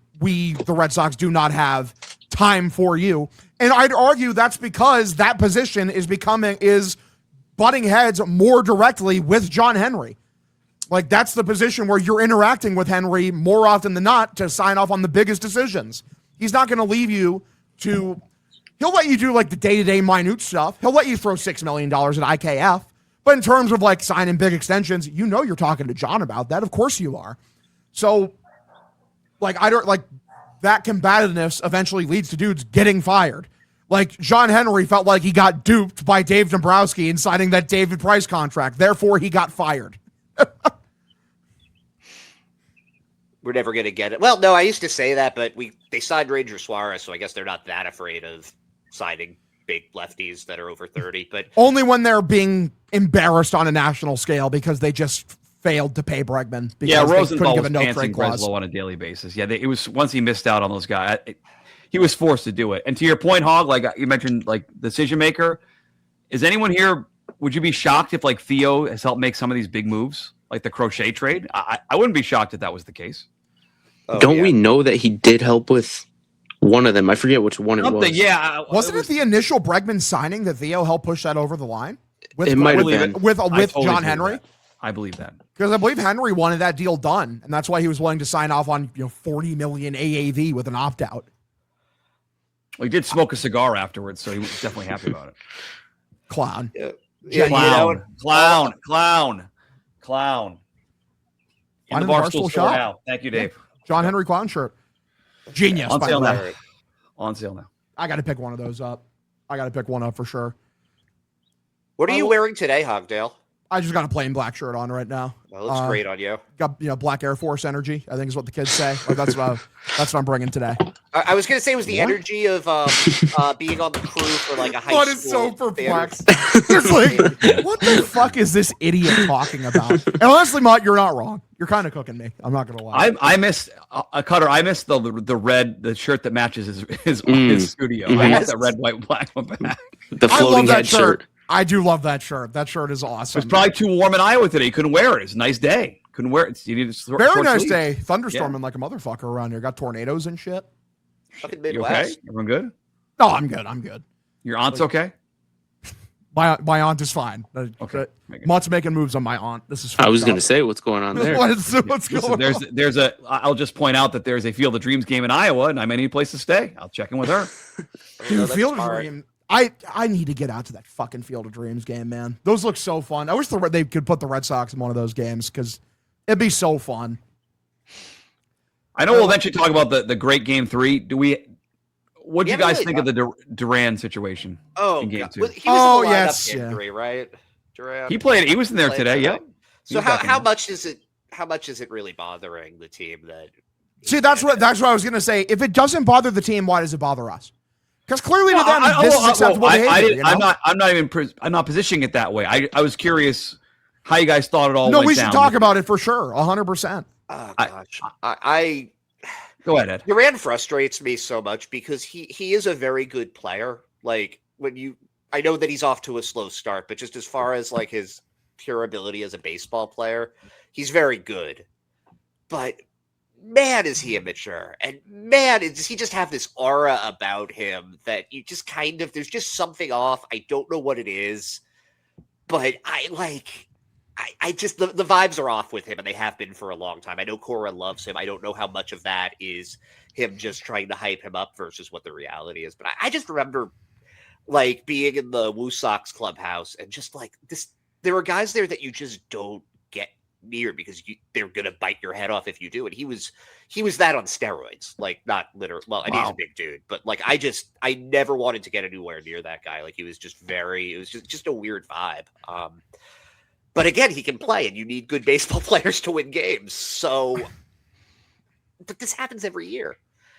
Red Sox, do not have time for you. And I'd argue that's because that position is butting heads more directly with John Henry. Like, that's the position where you're interacting with Henry more often than not to sign off on the biggest decisions. He's not going to leave you to... He'll let you do, like, the day-to-day minute stuff. He'll let you throw $6 million at IKF. But in terms of, like, signing big extensions, you know you're talking to John about that. Of course you are. So, like, that combativeness eventually leads to dudes getting fired. Like, John Henry felt like he got duped by Dave Dombrowski in signing that David Price contract. Therefore, he got fired. We're never going to get it. Well, no, I used to say that, but they signed Ranger Suarez, so I guess they're not that afraid of signing big lefties that are over 30. But only when they're being embarrassed on a national scale because they just failed to pay Bregman. Yeah, Rosenthal was pantsing Breslow on a daily basis. Yeah, it was once he missed out on those guys, he was forced to do it. And to your point, Hog, like you mentioned, like decision maker. Is anyone here? Would you be shocked if like Theo has helped make some of these big moves, like the Crochet trade? I wouldn't be shocked if that was the case. Don't we know that he did help with one of them? I forget which one it was. Yeah, wasn't it the initial Bregman signing that Theo helped push that over the line? It might have been with John Henry. I believe that because I believe Henry wanted that deal done, and that's why he was willing to sign off on $40 million AAV with an opt out. Well, he did smoke a cigar afterwards, so he was definitely happy about it. Clown. Clown. In the Barstool store now. Thank you, Dave. John Henry clown shirt. Genius. On sale now. On sale now. I got to pick one of those up. I got to pick one up for sure. What are you wearing today, Hogdale? I just got a plain black shirt on right now. That looks great on you. Got black Air Force energy, I think is what the kids say. Like, that's what I'm bringing today. I was gonna say it was the energy of being on the crew for like a high school. What is so perplexed? It's like, what the fuck is this idiot talking about? And honestly, Mott, you're not wrong. You're kind of cooking me. I'm not gonna lie. I missed Cutter. I missed the shirt that matches his studio. Mm-hmm. I got that red, white, black one back. The floating head shirt. I do love that shirt. That shirt is awesome. It was probably too warm in Iowa today. You couldn't wear it. It's a nice day. Couldn't wear it. You need a very nice day. Thunderstorming like a motherfucker around here. Got tornadoes and shit. Fucking Midwest. You okay? Everyone good? No, I'm good. Your aunt's okay? My aunt is fine. Okay. Mott's making moves on my aunt. This is. I was going to say what's going on there. What's going on? I'll just point out that there's a Field of Dreams game in Iowa, and I may need a place to stay. I'll check in with her. Dude, Field of Dreams. I need to get out to that fucking Field of Dreams game, man. Those look so fun. I wish they could put the Red Sox in one of those games because it'd be so fun. I know we'll eventually talk about the great Game 3. What do you guys think of the Duran situation? In Game 2? Well, he was in the lineup Game 3, right? Duran. He played. He was in there today. Yep. So how much is it? How much is it really bothering the team that? See, that's what I was gonna say. If it doesn't bother the team, why does it bother us? Because clearly to them, this is acceptable behavior. I'm not positioning it that way. I was curious how you guys thought it all. No, we should talk about it for sure. 100%. Oh gosh, I go ahead, Ed. Duran frustrates me so much because he is a very good player. Like I know that he's off to a slow start, but just as far as like his pure ability as a baseball player, he's very good. But man, is he immature, and man, does he just have this aura about him that you just there's just something off. I don't know what it is, but I just the vibes are off with him, and they have been for a long time. I know Cora loves him. I don't know how much of that is him just trying to hype him up versus what the reality is. But I just remember like being in the Woo Sox clubhouse and just like this, there were guys there that you just don't get near because they're gonna bite your head off if you do. And he was that on steroids, like not literal. Well, and he's a big dude, but like I never wanted to get anywhere near that guy. Like he was just it was just a weird vibe. But again, he can play, and you need good baseball players to win games. So, but this happens every year.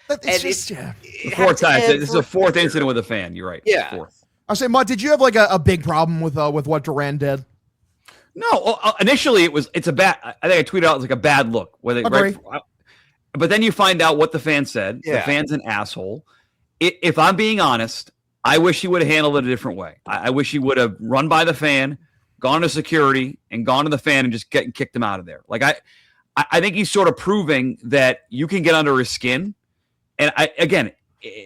It's just, Four times. This is a fourth incident with a fan. You're right. Yeah. Fourth. I'll say, Mutt, did you have like a big problem with what Duran did? No, initially it's a bad. I think I tweeted out it was like a bad look. Right, but then you find out what the fan said. Yeah. The fan's an asshole. If I'm being honest, I wish he would have handled it a different way. I wish he would have run by the fan, gone to security, and gone to the fan and just kicked him out of there. Like I think he's sort of proving that you can get under his skin. And again,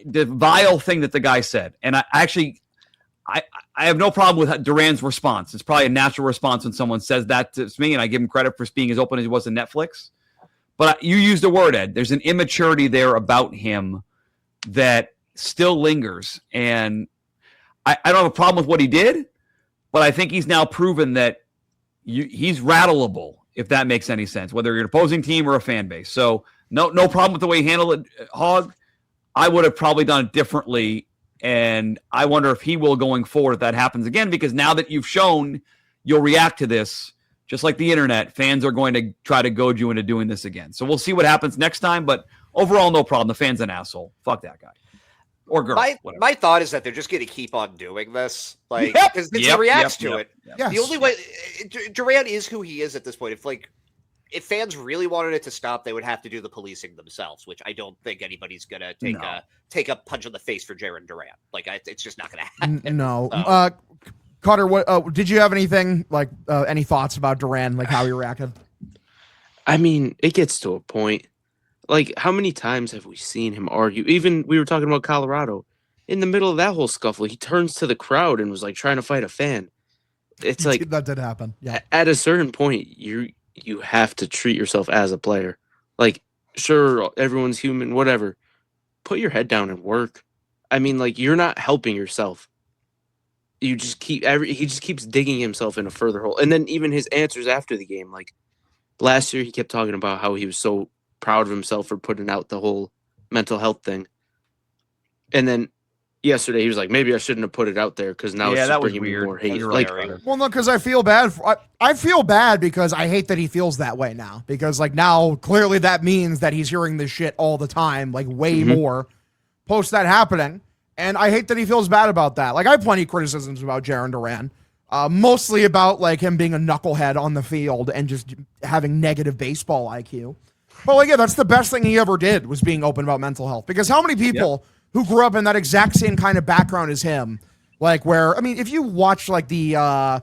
the vile thing that the guy said, and I have no problem with Duran's response. It's probably a natural response when someone says that to me, and I give him credit for being as open as he was in Netflix. But you used the word, Ed. There's an immaturity there about him that still lingers. And I don't have a problem with what he did, but I think he's now proven that he's rattleable, if that makes any sense, whether you're an opposing team or a fan base. So no problem with the way he handled it, Hog. I would have probably done it differently. And I wonder if he will going forward if that happens again, because now that you've shown you'll react to this, just like the internet, fans are going to try to goad you into doing this again. So we'll see what happens next time. But overall, no problem. The fan's an asshole. Fuck that guy. Or girl. My thought is that they're just going to keep on doing this. Like, because he reacts to it. Yes. The only way Duran is who he is at this point. If fans really wanted it to stop, they would have to do the policing themselves, which I don't think anybody's going to take a punch on the face for Jiren Duran. Like, it's just not going to happen. No. So. Cutter, what did you have anything like any thoughts about Duran, like how he reacted? I mean, it gets to a point. Like, how many times have we seen him argue? Even we were talking about Colorado. In the middle of that whole scuffle, he turns to the crowd and was like trying to fight a fan. It's like that did happen. Yeah. At a certain point, you have to treat yourself as a player. Like, sure, everyone's human, whatever. Put your head down and work. I mean, like, you're not helping yourself. You just he just keeps digging himself in a further hole. And then even his answers after the game, like last year, he kept talking about how he was so proud of himself for putting out the whole mental health thing. And then yesterday, he was like, maybe I shouldn't have put it out there because now it's just bringing me more hate. Like, well, no, because I feel bad. I feel bad because I hate that he feels that way now. Because like now, clearly that means that he's hearing this shit all the time, like way more post that happening. And I hate that he feels bad about that. Like I have plenty of criticisms about Jiren Duran, mostly about like him being a knucklehead on the field and just having negative baseball IQ. But like, yeah, that's the best thing he ever did was being open about mental health. Because how many people who grew up in that exact same kind of background as him, like where, I mean, if you watch like the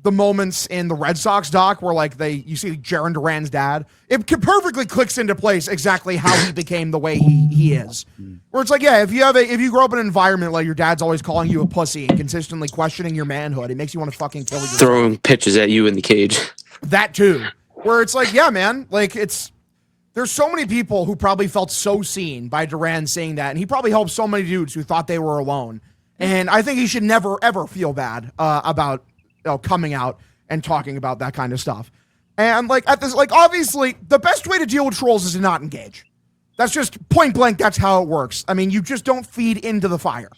moments in the Red Sox doc where like you see Jiren Duran's dad, it perfectly clicks into place exactly how he became the way he is. Where it's like, yeah, if you grow up in an environment like your dad's always calling you a pussy and consistently questioning your manhood, it makes you want to fucking kill yourself. Throwing pitches at you in the cage. That too. Where it's like, yeah, man, like there's so many people who probably felt so seen by Duran saying that, and he probably helped so many dudes who thought they were alone. And I think he should never, ever feel bad about coming out and talking about that kind of stuff. And like at this, like obviously the best way to deal with trolls is to not engage. That's just point blank. That's how it works. I mean, you just don't feed into the fire.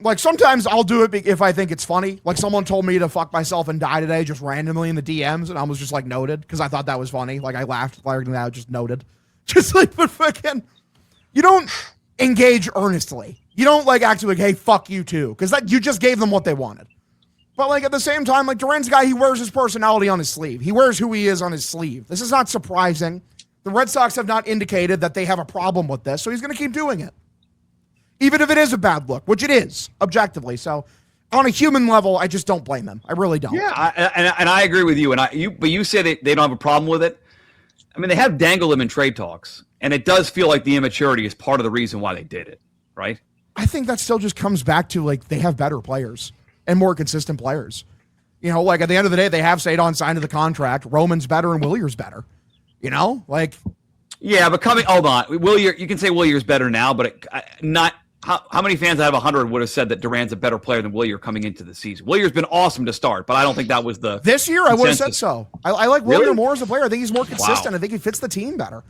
Like sometimes I'll do it if I think it's funny. Like someone told me to fuck myself and die today just randomly in the DMs, and I was just like noted because I thought that was funny. Like I laughed, like that, just noted. Just like, but fucking, you don't engage earnestly. You don't like actually like, hey, fuck you too, because that you just gave them what they wanted. But like at the same time, like Duran's a guy, he wears his personality on his sleeve. He wears who he is on his sleeve. This is not surprising. The Red Sox have not indicated that they have a problem with this, so he's going to keep doing it. Even if it is a bad look, which it is, objectively. So, on a human level, I just don't blame him. I really don't. Yeah, and I agree with you. But you say they don't have a problem with it. I mean, they have dangled him in trade talks, and it does feel like the immaturity is part of the reason why they did it, right? I think that still just comes back to, like, they have better players and more consistent players. You know, like, at the end of the day, they have Cedon signed to the contract. Roman's better and Willier's better. You know? Like... Yeah, but hold on. You can say Willier's better now, but not how many fans out of 100 would have said that Duran's a better player than Wilyer coming into the season? Wilyer's been awesome to start, but I don't think that was the This year, I would have said so. I like Wilyer Really? more as a player. I think he's more consistent. I think he fits the team better.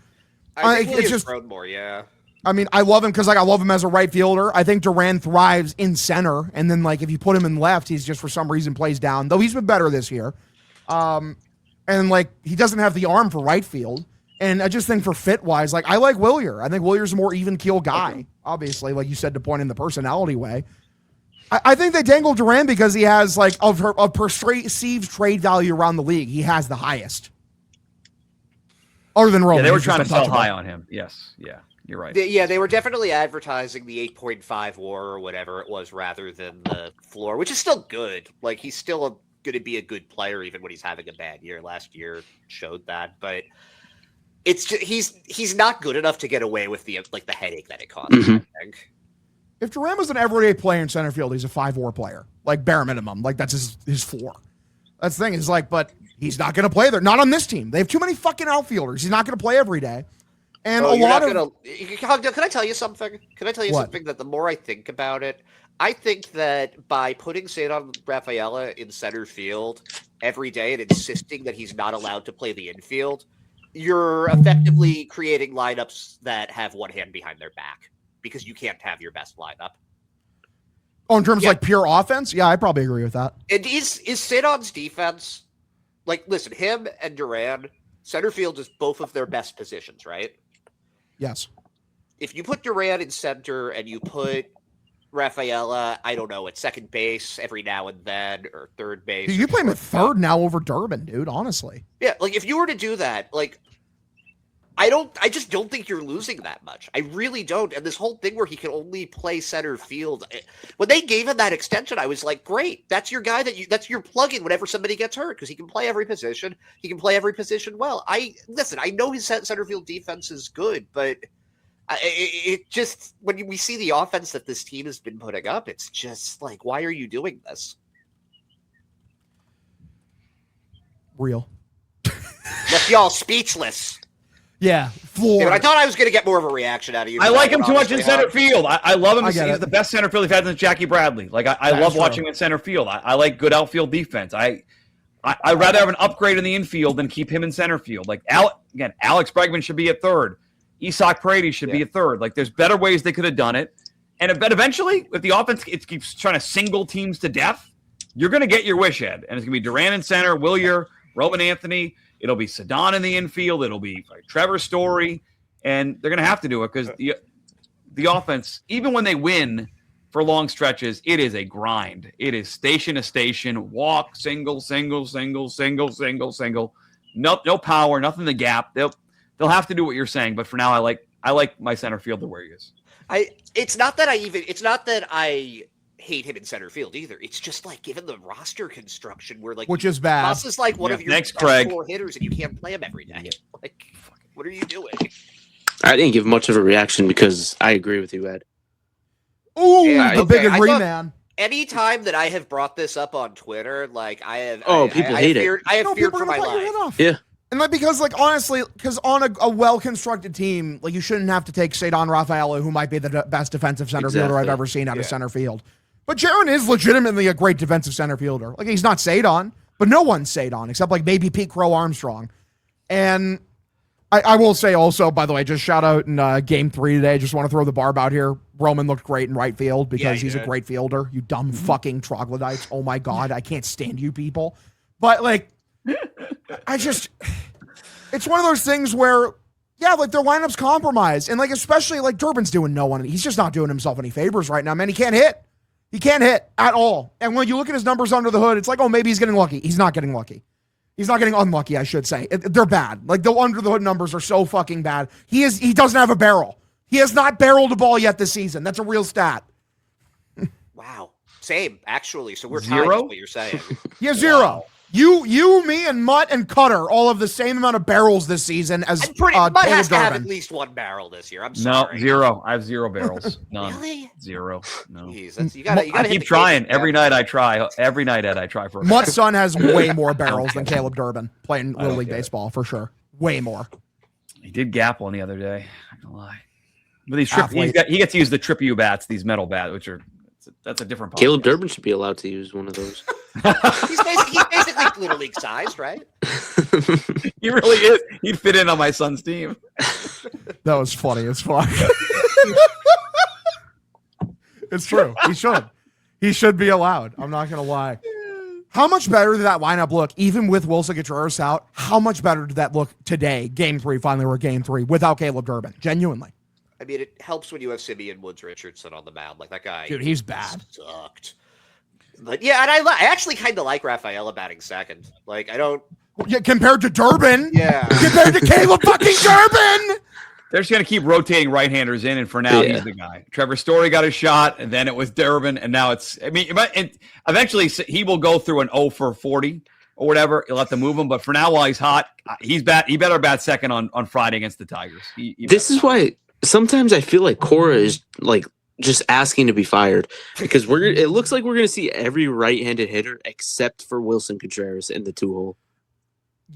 I think it's Williams just- grown more, yeah. I mean, I love him because I love him as a right fielder. I think Duran thrives in center, and then if you put him in left, he's just for some reason plays down. Though he's been better this year, and he doesn't have the arm for right field. And I just think for fit wise, I like Wilyer. I think Wilyer's a more even keel guy. Obviously, like you said, to point in the personality way. I think they dangle Duran because he has of perceived trade value around the league. He has the highest, other than Roman. Yeah, they were who's just trying to sell untouchable. high on him. Yes, yeah, you're right. They were definitely advertising the 8.5 WAR or whatever it was rather than the floor, which is still good. Like, he's still going to be a good player even when he's having a bad year. Last year showed that, but it's just, he's not good enough to get away with the headache that it causes. I think. If Duran was an everyday player in center field, he's a 5 WAR player, bare minimum. That's his floor. That's the thing is but he's not going to play there. Not on this team. They have too many fucking outfielders. He's not going to play every day. And Can I tell you something? Can I tell you What? something that the more I think about it, I think that by putting Cedar Rafaela in center field every day and insisting that he's not allowed to play the infield, you're effectively creating lineups that have one hand behind their back because you can't have your best lineup. Oh, in terms of pure offense? Yeah, I probably agree with that. And is Cedon's defense, listen, him and Duran, center field is both of their best positions, right? Yes. If you put Duran in center and you put Rafaela, I don't know, at second base every now and then, or third base. Dude, you play him at third now over Durbin, dude, honestly. Yeah, if you were to do that, I just don't think you're losing that much. I really don't. And this whole thing where he can only play center field, when they gave him that extension, I was like, great, that's your guy that's your plug-in whenever somebody gets hurt because he can play every position. He can play every position well. I know his center field defense is good, but it just, when we see the offense that this team has been putting up, it's just why are you doing this? Real. Left y'all speechless. Yeah. Floor. Dude, I thought I was going to get more of a reaction out of you. I like him too much in center field. I love him. I He's get it. the best center field we've had since Jackie Bradley. I love watching him in center field. I like good outfield defense. I'd rather have an upgrade in the infield than keep him in center field. Alex Bregman should be at third. Isak Paredes should be at third. There's better ways they could have done it. But eventually, if the offense keeps trying to single teams to death, you're going to get your wish, Ed. And it's going to be Duran in center, Wilyer, Roman Anthony. It'll be Cedon in the infield. It'll be Trevor Story. And they're going to have to do it because the offense, even when they win for long stretches, it is a grind. It is station to station, walk, single. No power, nothing to gap. They'll have to do what you're saying. But for now, I like my center fielder where he is. It's not that I hate him in center field either. It's just given the roster construction where which is bad. Plus is one of your best four hitters and you can't play him every day. What are you doing? I didn't give much of a reaction because I agree with you, Ed. Ooh, Yeah, the big okay. agree I thought- man. Anytime that I have brought this up on Twitter, I have people hate it. I have No, feared people for are gonna my cut your life. head off. Yeah. And because honestly, because on a well-constructed team, you shouldn't have to take Cedon Rafaela, who might be the best defensive center fielder I've ever seen out of center field. But Jiren is legitimately a great defensive center fielder. He's not Cedon, but no one's Cedon except maybe Pete Crow Armstrong. And I will say also, by the way, just shout out in Game 3 today. Just want to throw the barb out here. Roman looked great in right field because he's a great fielder. You dumb fucking troglodytes. Oh my God, I can't stand you people. But it's one of those things where, their lineup's compromised. And especially Durbin's doing no one. He's just not doing himself any favors right now, man. He can't hit. He can't hit at all. And when you look at his numbers under the hood, it's maybe he's getting lucky. He's not getting lucky. He's not getting unlucky, I should say. They're bad. The under the hood numbers are so fucking bad. He doesn't have a barrel. He has not barreled a ball yet this season. That's a real stat. Wow. Same, actually. So we're Zero? tied, is what you're saying. He has zero. Wow. You, me, and Mutt and Cutter all have the same amount of barrels this season as Mutt has Caleb to have at Durbin. least one barrel this year. I'm No, sorry. 0. I have 0 barrels. None. Really? 0. No. Jeez, you gotta I hit keep the trying. case, man. Every night I try. Every night, Ed, I try for a Mutt's son has way more barrels than Caleb Durbin playing Little League get it. baseball, for sure. Way more. He did gap one the other day. Not gonna lie. But he gets to use the Trippy bats, these metal bats, which are that's a different. Caleb podcast. Durbin should be allowed to use one of those. He's basically Little League sized, right? He really is. He'd fit in on my son's team. That was funny as fuck. It's true. He should be allowed. I'm not gonna lie. How much better did that lineup look, even with Wilson Contreras out? How much better did that look today? Game 3, finally, we're Game 3 without Caleb Durbin. Genuinely. I mean, it helps when you have Simeon Woods Richardson on the mound. Like, that guy, dude, he's bad. Sucked. But yeah, and I actually kind of like Rafaela batting second. Like, I don't. Yeah, compared to Durbin. Yeah. Compared to Caleb fucking Durbin. They're just going to keep rotating right-handers in, and for now, he's the guy. Trevor Story got a shot, and then it was Durbin, and now it's – I mean, eventually he will go through an 0 for 40 or whatever. He'll have to move him, but for now, while he's hot, he better bat second on Friday against the Tigers. This is why sometimes I feel like Cora is, like, just asking to be fired because it looks like we're going to see every right-handed hitter except for Wilson Contreras in the 2-hole.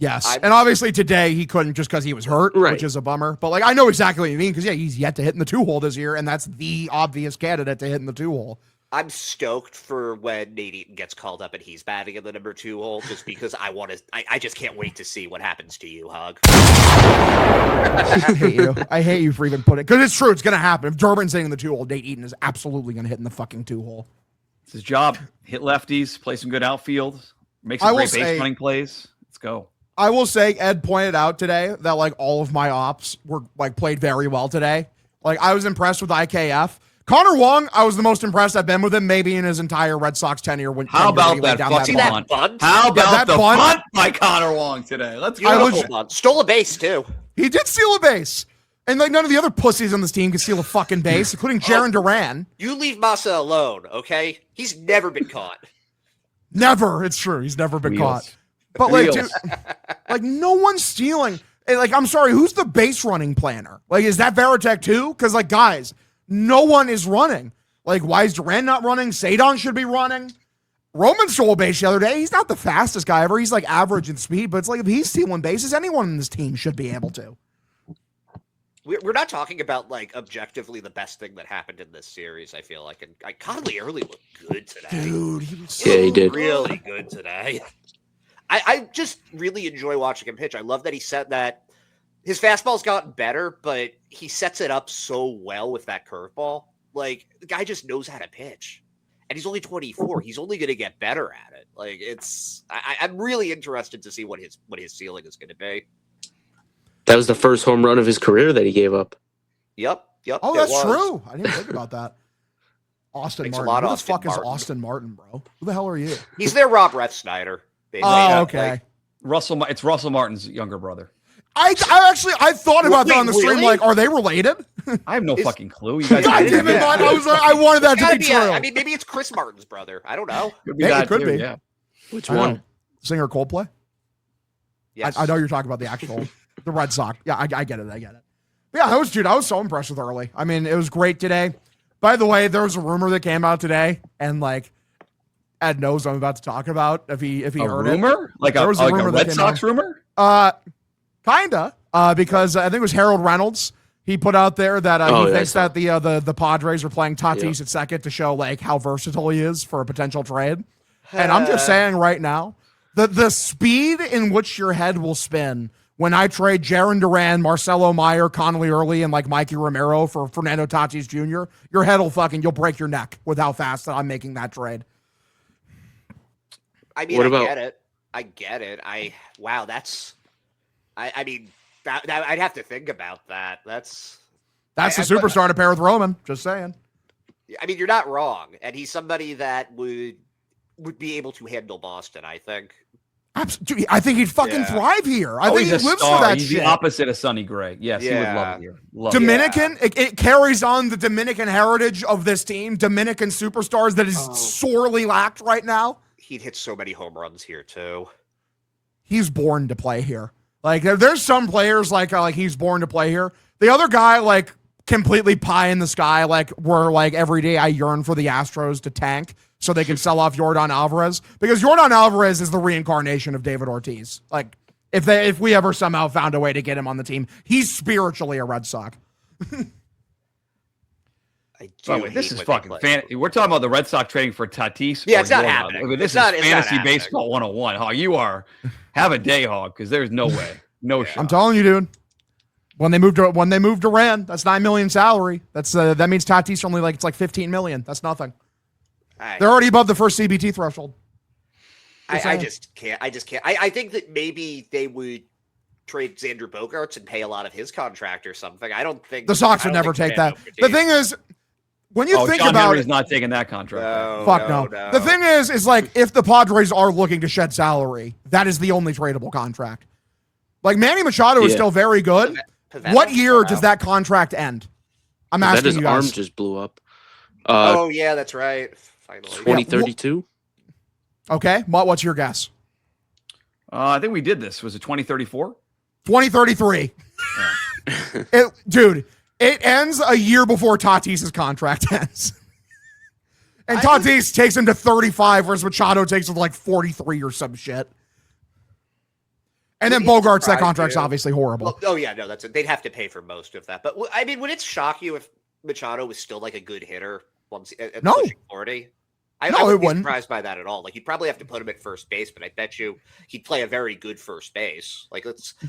Yes, and obviously today he couldn't just because he was hurt, right, which is a bummer. But like I know exactly what you mean because he's yet to hit in the 2-hole this year, and that's the obvious candidate to hit in the 2-hole. I'm stoked for when Nate Eaton gets called up and he's batting in the number 2 hole, just because I just can't wait to see what happens to you, Hug. I hate you. I hate you for even putting it because it's true. It's gonna happen. If Durbin's hitting the 2-hole, Nate Eaton is absolutely gonna hit in the fucking 2-hole. It's his job. Hit lefties, play some good outfield, make some great base running plays. Let's go. I will say Ed pointed out today that like all of my ops were like played very well today. Like I was impressed with IKF. Connor Wong, I was the most impressed I've been with him maybe in his entire Red Sox tenure. How about that fucking bunt? How about the bunt by Connor Wong today? Let's go. Stole a base too. He did steal a base. And like none of the other pussies on this team can steal a fucking base, including Jiren Duran. You leave Massa alone, okay? He's never been caught. Never. It's true. He's never been caught. But like, dude, like no one's stealing. Like, I'm sorry, who's the base running planner? Like, is that Veritek too? Because like, guys, no one is running. Like, why is Duran not running? Sadon should be running. Roman stole a base the other day. He's not the fastest guy ever. He's like average in speed, but it's like if he's stealing bases, anyone in this team should be able to. We're not talking about like objectively the best thing that happened in this series. I feel like, and Conley early looked good today. Dude, he was he did really good today. I just really enjoy watching him pitch. I love that he set that his fastball's gotten better, but he sets it up so well with that curveball. Like the guy just knows how to pitch, and he's only 24. He's only going to get better at it. Like I'm really interested to see what his ceiling is going to be. That was the first home run of his career that he gave up. Yep. Oh, that's true. I didn't think about that. Austin Martin. Who the fuck is Austin Martin, bro? Who the hell are you? He's their Rob Refsnyder. Oh, okay. It's Russell Martin's younger brother. I thought about that on the stream. Like, are they related? I have no fucking clue. You guys God damn it, man. I wanted that to be true. I mean, maybe it's Chris Martin's brother. I don't know. Could be that could too, be. Yeah. Which one? Singer Coldplay? Yes. I know you're talking about the actual, the Red Sox. Yeah, I get it. But yeah, I was so impressed with Early. I mean, it was great today. By the way, there was a rumor that came out today, and like, Ed knows what I'm about to talk about if he heard rumor? it. Like there was a Red Sox rumor? Kinda. Because I think it was Harold Reynolds. He put out there that he thinks that the Padres are playing Tatis at second to show like how versatile he is for a potential trade. And I'm just saying right now, the speed in which your head will spin when I trade Jiren Duran, Marcelo Meyer, Connolly Early, and like Mikey Romero for Fernando Tatis Jr., your head will you'll break your neck with how fast I'm making that trade. I mean, I get it. Wow, that's. I mean, that I'd have to think about that. That's the superstar to pair with Roman. Just saying. I mean, you're not wrong, and he's somebody that would be able to handle Boston. I think. Absolutely, I think he'd fucking thrive here. I think he lives for that He's shit. the opposite of Sonny Gray. Yes, he would love it here. Dominican, it carries on the Dominican heritage of this team. Dominican superstars that is sorely lacked right now. He'd hit so many home runs here too. He's born to play here. Like there's some players like he's born to play here. The other guy like completely pie in the sky. Like where like every day I yearn for the Astros to tank so they can sell off Yordan Alvarez because Yordan Alvarez is the reincarnation of David Ortiz. Like if we ever somehow found a way to get him on the team, he's spiritually a Red Sox. I By do. the way, this hate is when they fucking play. fantasy. We're talking about the Red Sox trading for Tatis. Yeah, or it's not Yordan. happening. I mean, It's this not is fantasy happening. baseball 101. Hog, you are have a day, Hog, because there's no way, no Yeah. shot. I'm telling you, dude. When they moved Duran, that's $9 million salary. That's that means Tatis only it's like $15 million. That's nothing. They're already above the first CBT threshold. I just can't. I think that maybe they would trade Xander Bogaerts and pay a lot of his contract or something. I don't think The Sox would never take that. Fernando The Tatis- thing is, when you think John about Henry's it, not taking that contract. No, fuck no. The thing is like if the Padres are looking to shed salary, that is the only tradable contract. Like Manny Machado is still very good. Pavetta? What year Oh, does wow. that contract end? I'm That asking his you arm guys. just blew up. Oh yeah, that's right. Finally. 2032. Okay, what's your guess? I think we did this. Was it 2034? 2033. Dude, it ends a year before Tatis's contract ends. And Tatis takes him to 35, whereas Machado takes him to like 43 or some shit. And then Bogarts, that contract's obviously horrible. Well, oh yeah, no, that's it. They'd have to pay for most of that. But I mean, would it shock you if Machado was still like a good hitter once at No. pushing 40? I No, it wouldn't be wouldn't. surprised by that at all. Like you'd probably have to put him at first base, but I bet you he'd play a very good first base. Like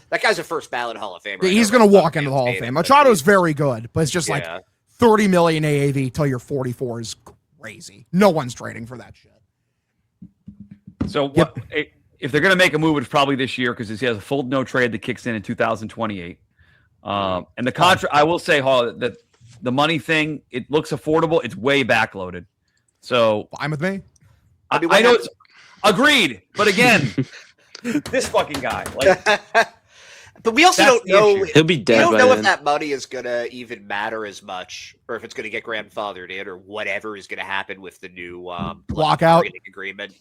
that guy's a first ballot Hall of Famer. Yeah, he's going to walk into the Hall of Fame. Machado's very good, but it's just like 30 million AAV till you're 44 is crazy. No one's trading for that shit. So what? If they're going to make a move, it's probably this year because he has a full no trade that kicks in 2028. And the contract, I will say, Hall, that the money thing, it looks affordable. It's way backloaded. So fine with me. I know it's agreed, but again, this fucking guy. Like, but we also don't know. He'll be dead. We don't by know then. if that money is going to even matter as much, or if it's going to get grandfathered in, or whatever is going to happen with the new lockout agreement.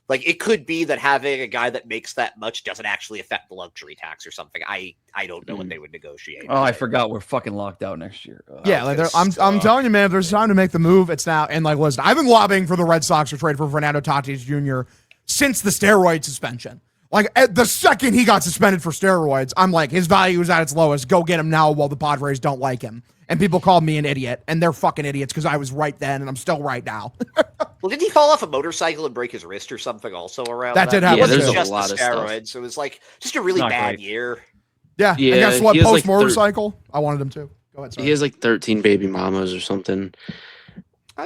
Like it could be that having a guy that makes that much doesn't actually affect the luxury tax or something. I don't know what they would negotiate. Oh, I forgot we're fucking locked out next year. Yeah, like I'm telling you, man, if there's time to make the move, it's now. And like, listen, I've been lobbying for the Red Sox to trade for Fernando Tatis Jr. since the steroid suspension. Like at the second he got suspended for steroids, I'm like, his value is at its lowest. Go get him now while the Padres don't like him. And people called me an idiot, and they're fucking idiots because I was right then, and I'm still right now. Well, didn't he fall off a motorcycle and break his wrist or something also around that? Did happen. Yeah, It there's wasn't a just lot the of stuff. steroids. It was like just a really Not bad great. year. Yeah. Yeah, And guess what? he has, Post like, motorcycle, I wanted him to. Go ahead. Sorry. He has like 13 baby mamas or something.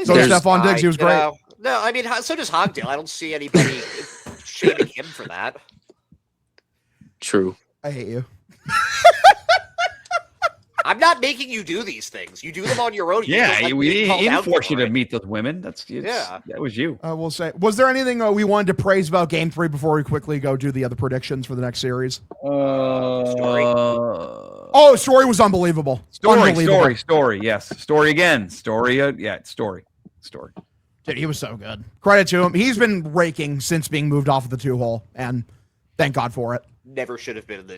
So does Stephon Diggs. He was great. No, I mean, so does Hogdale. I don't see anybody shaming him for that. True. I hate you. I'm not making you do these things. You do them on your own. You Yeah, don't like we being called didn't out force you for to it. meet those women. That was you. We'll say, was there anything we wanted to praise about Game 3 before we quickly go do the other predictions for the next series? Story. Story was unbelievable. Story. Yes, story again. Story. Story. Dude, he was so good. Credit to him. He's been raking since being moved off of the 2-hole, and thank God for it. Never should have been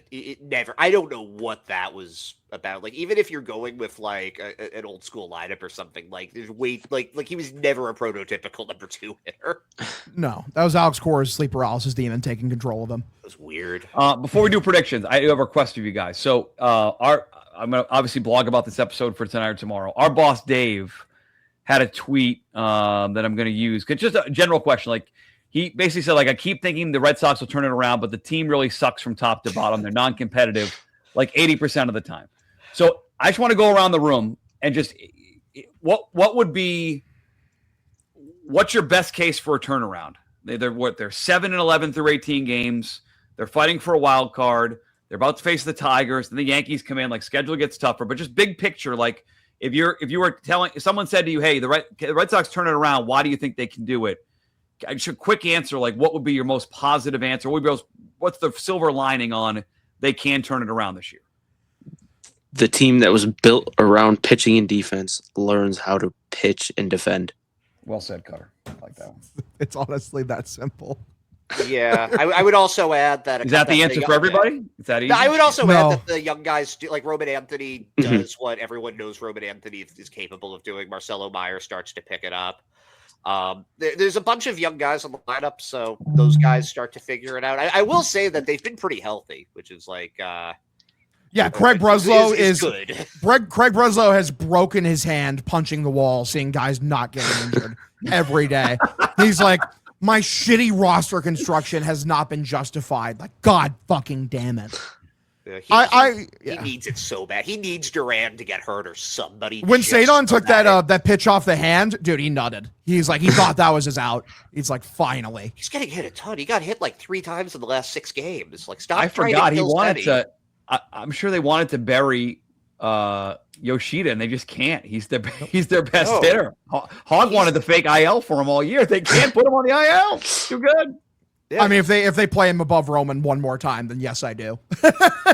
never. I don't know what that was about. Like, even if you're going with like an old school lineup or something, like there's like he was never a prototypical number 2 hitter. No, that was Alex Cora's sleep paralysis demon taking control of him. It was weird. Before we do predictions, I have a request of you guys. So I'm gonna obviously blog about this episode for tonight or tomorrow. Our boss Dave had a tweet that I'm going to use. Just a general question, like. He basically said, like, I keep thinking the Red Sox will turn it around, but the team really sucks from top to bottom. They're non-competitive, like 80% of the time. So I just want to go around the room and just what's your best case for a turnaround? They're 7-11 through 18 games. They're fighting for a wild card. They're about to face the Tigers. And the Yankees come in, like schedule gets tougher, but just big picture, like if someone said to you, hey, the Red Sox turn it around, why do you think they can do it? Just a quick answer, like what would be your most positive answer? What's the silver lining on they can turn it around this year? The team that was built around pitching and defense learns how to pitch and defend. Well said, Cutter. I like that one. It's honestly that simple. Yeah, I would also add that. Is that the answer for everybody? Is that easy? I would also No. add that the young guys do, like Roman Anthony does what everyone knows Roman Anthony is capable of doing. Marcelo Meyer starts to pick it up. There's a bunch of young guys on the lineup, so those guys start to figure it out. I will say that they've been pretty healthy, which is like Yeah, Craig Breslow is good. Craig Breslow has broken his hand punching the wall, seeing guys not getting injured every day. He's like, my shitty roster construction has not been justified. Like, God fucking damn it. He needs it so bad. He needs Duran to get hurt or somebody. When Sadon took that pitch off the hand, dude, he nutted. He's like, he thought that was his out. He's like, finally. He's getting hit a ton. He got hit like 3 times in the last 6 games. Like, stop. I forgot he wanted to. I'm sure they wanted to bury Yoshida, and they just can't. He's their best hitter. Hog wanted the fake IL for him all year. They can't put him on the IL. Too good. Yeah. I mean, if they play him above Roman one more time, then yes, I do.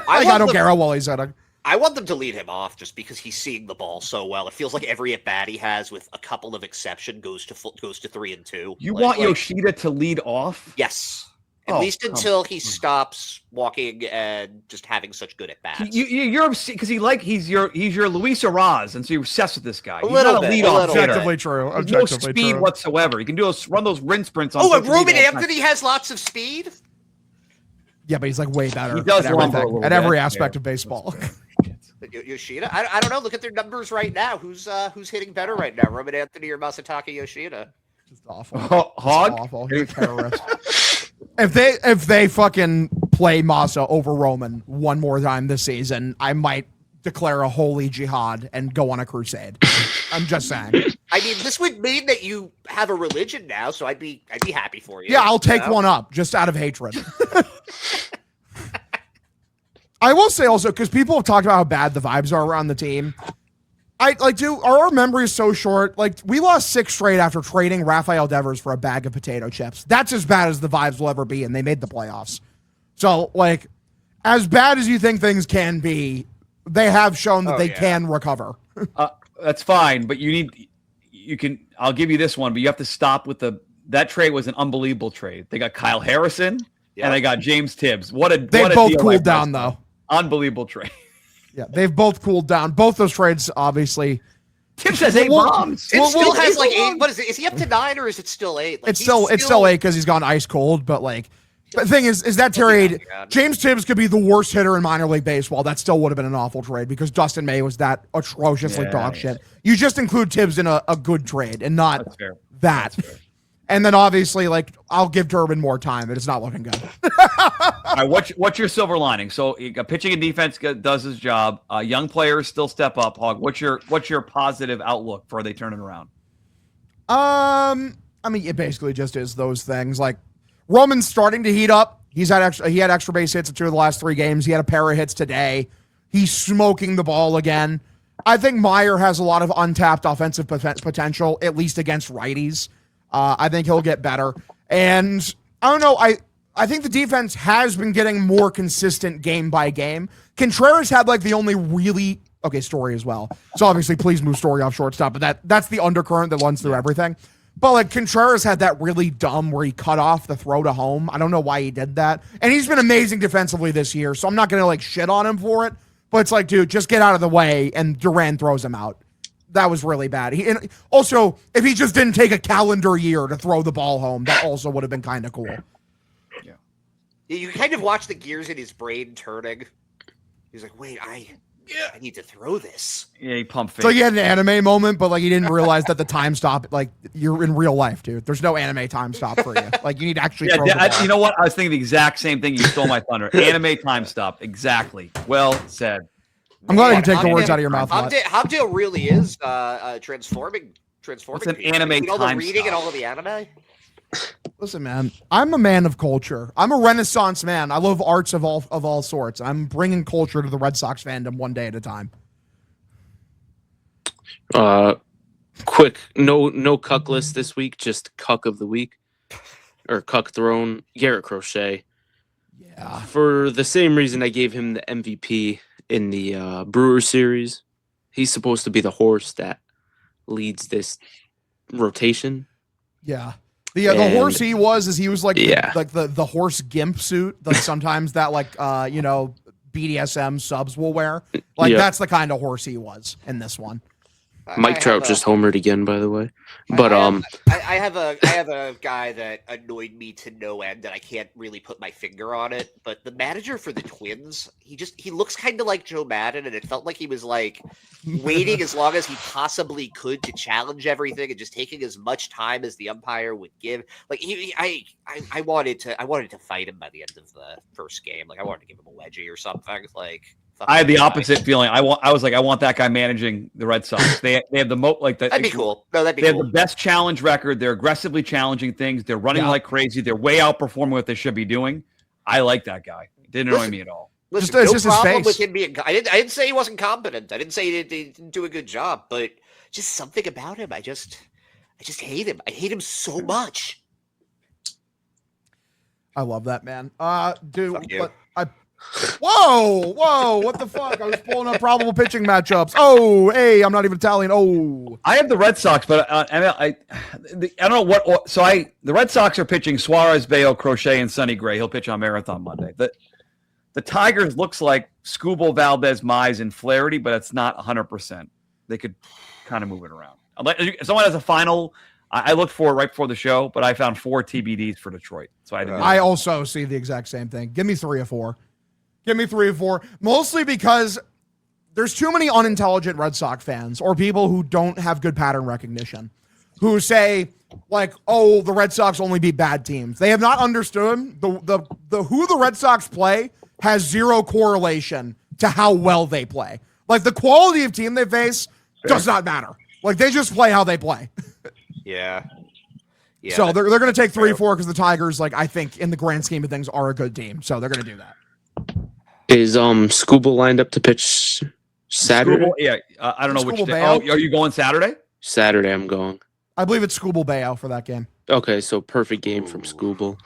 I don't care how well he's at it. I want them to lead him off just because he's seeing the ball so well. It feels like every at bat he has, with a couple of exception, goes to 3-2. You want Yoshida to lead off? Yes. At least until he stops walking and just having such good at bats. You're because he's your Luis Araz, and so you're obsessed with this guy. He's not a leadoff hitter. Objectively true. No speed whatsoever. He can run those rin sprints on. Oh, and Ruben Anthony has lots of speed. Yeah, but he's like way better. He does at every aspect of baseball. Yoshida, I don't know. Look at their numbers right now. Who's hitting better right now, Ruben Anthony or Masataka Yoshida? Just awful. Hog, awful. You're a terrorist. If they fucking play Masa over Roman one more time this season, I might declare a holy jihad and go on a crusade. I'm just saying. I mean, this would mean that you have a religion now, so I'd be happy for you. Yeah, I'll take one up just out of hatred. I will say also, because people have talked about how bad the vibes are around the team. Our memory is so short. Like, we lost 6 straight after trading Rafael Devers for a bag of potato chips. That's as bad as the vibes will ever be, and they made the playoffs. So, like, as bad as you think things can be, they have shown that they can recover. That's fine, but I'll give you this one, but you have to stop with that trade was an unbelievable trade. They got Kyle Harrison and they got James Tibbs. They both cooled down, though. Unbelievable trade. Yeah, they've both cooled down. Both those trades, obviously. Tibbs has 8 bombs. It still has like 8. What is it? Is he up to 9 or is it still 8? Like, it's still 8 because he's gone ice cold. But like, the thing is that trade, James Tibbs could be the worst hitter in minor league baseball. That still would have been an awful trade because Dustin May was that atrociously dog shit. You just include Tibbs in a good trade and not that. And then obviously, like, I'll give Durbin more time, but it's not looking good. All right, what's your silver lining? So, pitching and defense does his job. Young players still step up. Hog, what's your positive outlook for they turn it around? I mean, it basically just is those things. Like, Roman's starting to heat up. He had extra base hits in 2 of the last 3 games. He had a pair of hits today. He's smoking the ball again. I think Meyer has a lot of untapped offensive potential, at least against righties. I think he'll get better. And I don't know. I think the defense has been getting more consistent game by game. Contreras had like the only really Story as well. So obviously, please move Story off shortstop. But that's the undercurrent that runs through everything. But like Contreras had that really dumb where he cut off the throw to home. I don't know why he did that. And he's been amazing defensively this year. So I'm not gonna like shit on him for it. But it's like, dude, just get out of the way. And Duran throws him out. That was really bad. And also, if he just didn't take a calendar year to throw the ball home, that also would have been kind of cool. Yeah. You kind of watch the gears in his brain turning. He's like, wait, I need to throw this. Yeah, he pumped fake. So you had an anime moment, but like you didn't realize that the time stop, like you're in real life, dude. There's no anime time stop for you. Like you need to actually throw the ball. You know what? I was thinking the exact same thing. You stole my thunder. Anime time stop. Exactly. Well said. I'm glad you take the words out of your mouth. Hogdale really is transforming. What's an anime all time the reading stop? and all of the anime. Listen, man, I'm a man of culture. I'm a Renaissance man. I love arts of all sorts. I'm bringing culture to the Red Sox fandom one day at a time. Quick, no cuck list this week. Just cuck of the week or cuck throne. Garrett Crochet. Yeah. For the same reason I gave him the MVP in the Brewers series, he's supposed to be the horse that leads this rotation. Yeah. The horse he was like the horse gimp suit that sometimes that BDSM subs will wear. Like that's the kind of horse he was in this one. Mike Trout just homered again, by the way. But I I have a guy that annoyed me to no end, and I can't really put my finger on it. But the manager for the Twins, he looks kind of like Joe Madden, and it felt like he was like waiting as long as he possibly could to challenge everything, and just taking as much time as the umpire would give. Like I wanted to fight him by the end of the first game. Like I wanted to give him a wedgie or something. Like. I had the opposite feeling. I was like, I want that guy managing the Red Sox. They have the that'd be cool. No, that'd be they cool. have the best challenge record. They're aggressively challenging things. They're running like crazy. They're way outperforming what they should be doing. I like that guy. It didn't annoy me at all. Listen, no problem with him being. I didn't say he wasn't competent. I didn't say he didn't do a good job. But just something about him, I just hate him. I hate him so much. I love that, man. Dude, Whoa, what the fuck? I was pulling up probable pitching matchups. Oh, hey, I'm not even Italian. Oh, I have the Red Sox, but I don't know what. So the Red Sox are pitching Suarez, Bayo, Crochet, and Sonny Gray. He'll pitch on Marathon Monday. The Tigers looks like Scooble, Valdez, Mize, and Flaherty, but it's not 100%. They could kind of move it around. If someone has a final, I looked for it right before the show, but I found 4 TBDs for Detroit. So I also see the exact same thing. Give me 3 or 4. Give me 3 or 4, mostly because there's too many unintelligent Red Sox fans or people who don't have good pattern recognition who say like, oh, the Red Sox only beat bad teams. They have not understood the who the Red Sox play has zero correlation to how well they play. Like the quality of team they face does not matter. Like they just play how they play. Yeah. So they're going to take 3 or 4 because the Tigers, like I think in the grand scheme of things, are a good team. So they're going to do that. Is Scooble lined up to pitch Saturday? Scooble, I don't know which day. Bayo? Oh, are you going Saturday? Saturday, I'm going. I believe it's Scooble Bayo for that game. Okay, so perfect game from Scooble.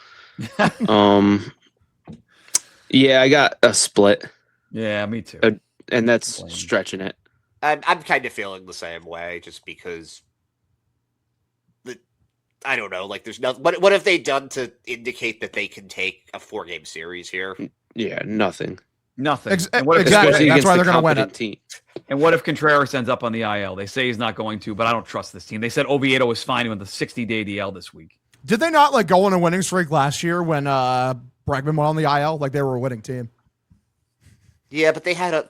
Yeah, I got a split. Yeah, me too. And that's stretching it. I'm kind of feeling the same way, just because. I don't know. Like, there's nothing. What have they done to indicate that they can take a 4-game series here? Yeah, nothing. Exactly. That's why they're going to win it. Team. And what if Contreras ends up on the IL? They say he's not going to, but I don't trust this team. They said Oviedo was fine with the 60-day DL this week. Did they not like go on a winning streak last year when Bregman went on the IL? Like they were a winning team. Yeah, but they had a.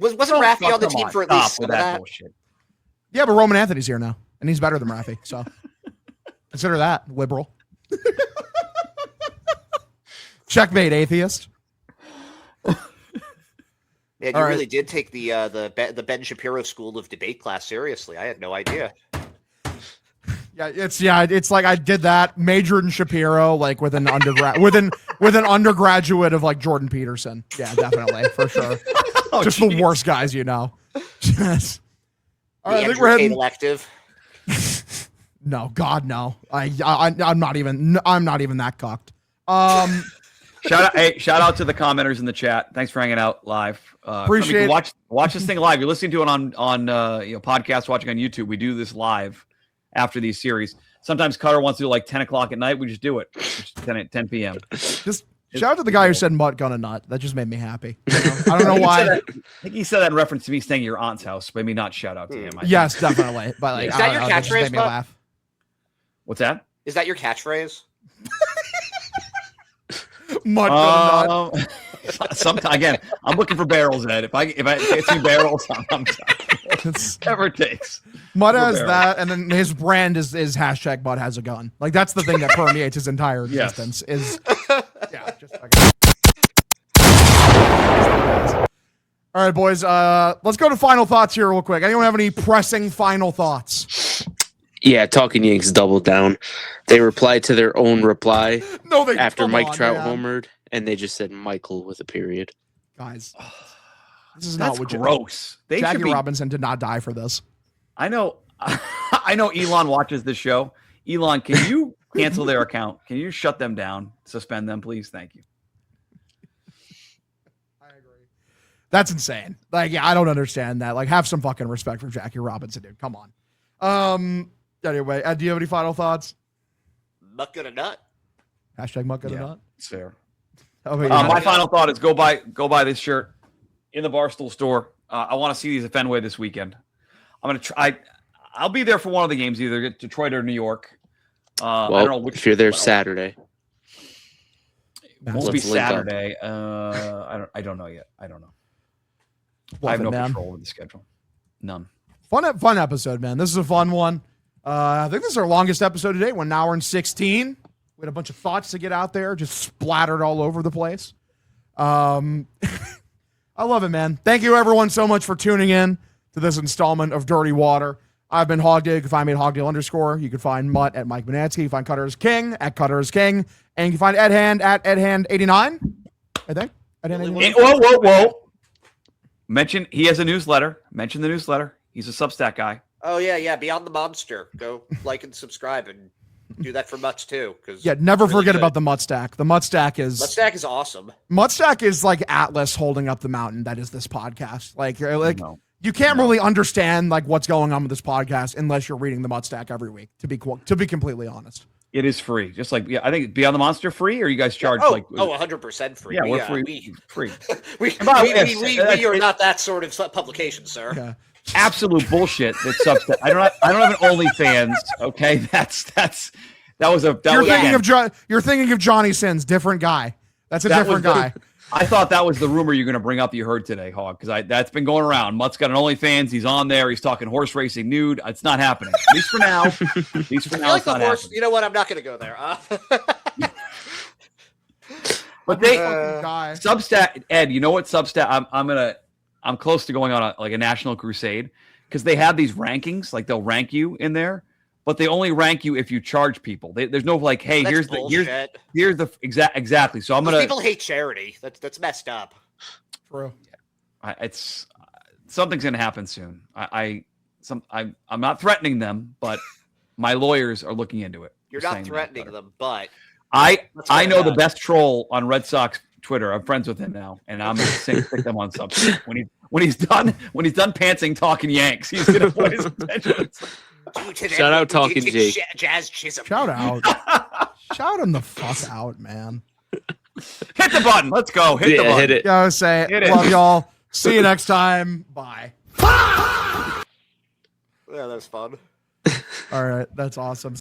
Wasn't Rafi on the team for at least some of that? Bullshit. Yeah, but Roman Anthony's here now, and he's better than Rafi. So consider that liberal. Checkmate, atheist. Man, you really did take the Ben Shapiro School of Debate class seriously. I had no idea. It's like I did that, majored in Shapiro, like with an undergrad, with an undergraduate of like Jordan Peterson. Yeah, definitely for sure. Just the worst guys, you know. Yes. All right, I think we're heading elective. No, God, no. I'm not even that cocked. Shout out to the commenters in the chat. Thanks for hanging out live. Appreciate it. Watch this thing live. You're listening to it on podcast, watching on YouTube. We do this live after these series. Sometimes Cutter wants to do like 10 o'clock at night. We just do it. Just 10 p.m. Just shout out to the guy who said "mutt gonna nut." That just made me happy. I don't know why. I think he said that in reference to me staying at your aunt's house. Maybe not shout out to him. Yes, definitely. But like, is that your catchphrase? Laugh. What's that? Is that your catchphrase? Mutt gonna nut. Sometimes again, I'm looking for barrels, Ed. If I see barrels, I'm whatever it takes. Mutt has that, and then his brand is hashtag Mutt has a gun. Like that's the thing that permeates his entire existence. Is just fucking. All right, boys. Let's go to final thoughts here real quick. Anyone have any pressing final thoughts? Yeah, Talking Yanks doubled down. They replied to their own reply after Mike Trout homered, and they just said Michael with a period. Guys, this is not what gross. Jackie Robinson did not die for this. I know Elon watches this show. Elon, can you cancel their account? Can you shut them down? Suspend them, please? Thank you. I agree. That's insane. Like, yeah, I don't understand that. Like, have some fucking respect for Jackie Robinson, dude. Come on. Anyway, do you have any final thoughts? Mutt gonna nut. Hashtag Mutt gonna nut. It's fair. My final thought is go buy this shirt in the Barstool store. I want to see these at Fenway this weekend. I'm gonna try. I'll be there for one of the games, either Detroit or New York. I Well, don't know if you're there Saturday, it won't be let's link up. Saturday. I don't know yet. I don't know. I Love have it, no man. control over the schedule. None. Fun episode, man. This is a fun one. I think this is our longest episode to date. 1 hour and 16. We had a bunch of thoughts to get out there, just splattered all over the place. I love it, man. Thank you, everyone, so much for tuning in to this installment of Dirty Water. I've been Hogdale. You can find me at Hogdale_. You can find Mutt at Mike Manansky. You can find KutterIsKing at KutterIsKing. And you can find Ed Hand at EdHand89, I think. Whoa. Mention he has a newsletter. Mention the newsletter. He's a Substack guy. Oh yeah. Beyond the Monster. Go like and subscribe and do that for Mutts too. Yeah, never forget about the Mutt Stack. The Mutt Stack is awesome. Mutt Stack is like Atlas holding up the mountain that is this podcast. Like you can't really understand like what's going on with this podcast unless you're reading the Mutt Stack every week. To be completely honest, it is free. Just like I think Beyond the Monster free, or you guys charge 100% free. Yeah, we're free. Free. we are not that sort of publication, sir. Okay. Absolute bullshit. That's Substack. I don't have an OnlyFans. Okay, You're thinking of Johnny Sins, different guy. That's a different guy. I thought that was the rumor you're going to bring up that you heard today, Hog, because that's been going around. Mutt's got an OnlyFans. He's on there. He's talking horse racing nude. It's not happening. At least for now. It's not happening. You know what? I'm not going to go there. But Substack, Ed. You know what Substack? I'm close to going on a national crusade because they have these rankings. Like they'll rank you in there, but they only rank you if you charge people. There's no like, hey, here's the exactly. So people hate charity. That's messed up. True. It's something's gonna happen soon. I'm not threatening them, but my lawyers are looking into it. You're not threatening them, but I know the best troll on Red Sox Twitter. I'm friends with him now, and I'm gonna stick them on Substack. When he's done pantsing talking Yanks, he's gonna put his attention. Shout out Talking Jake. Jazz Chisholm. Shout out. Shout him the fuck out, man. Hit the button. Let's go. Hit the button. Hit it. Go say it. Love y'all. See you next time. Bye. Yeah, that was fun. All right. That's awesome.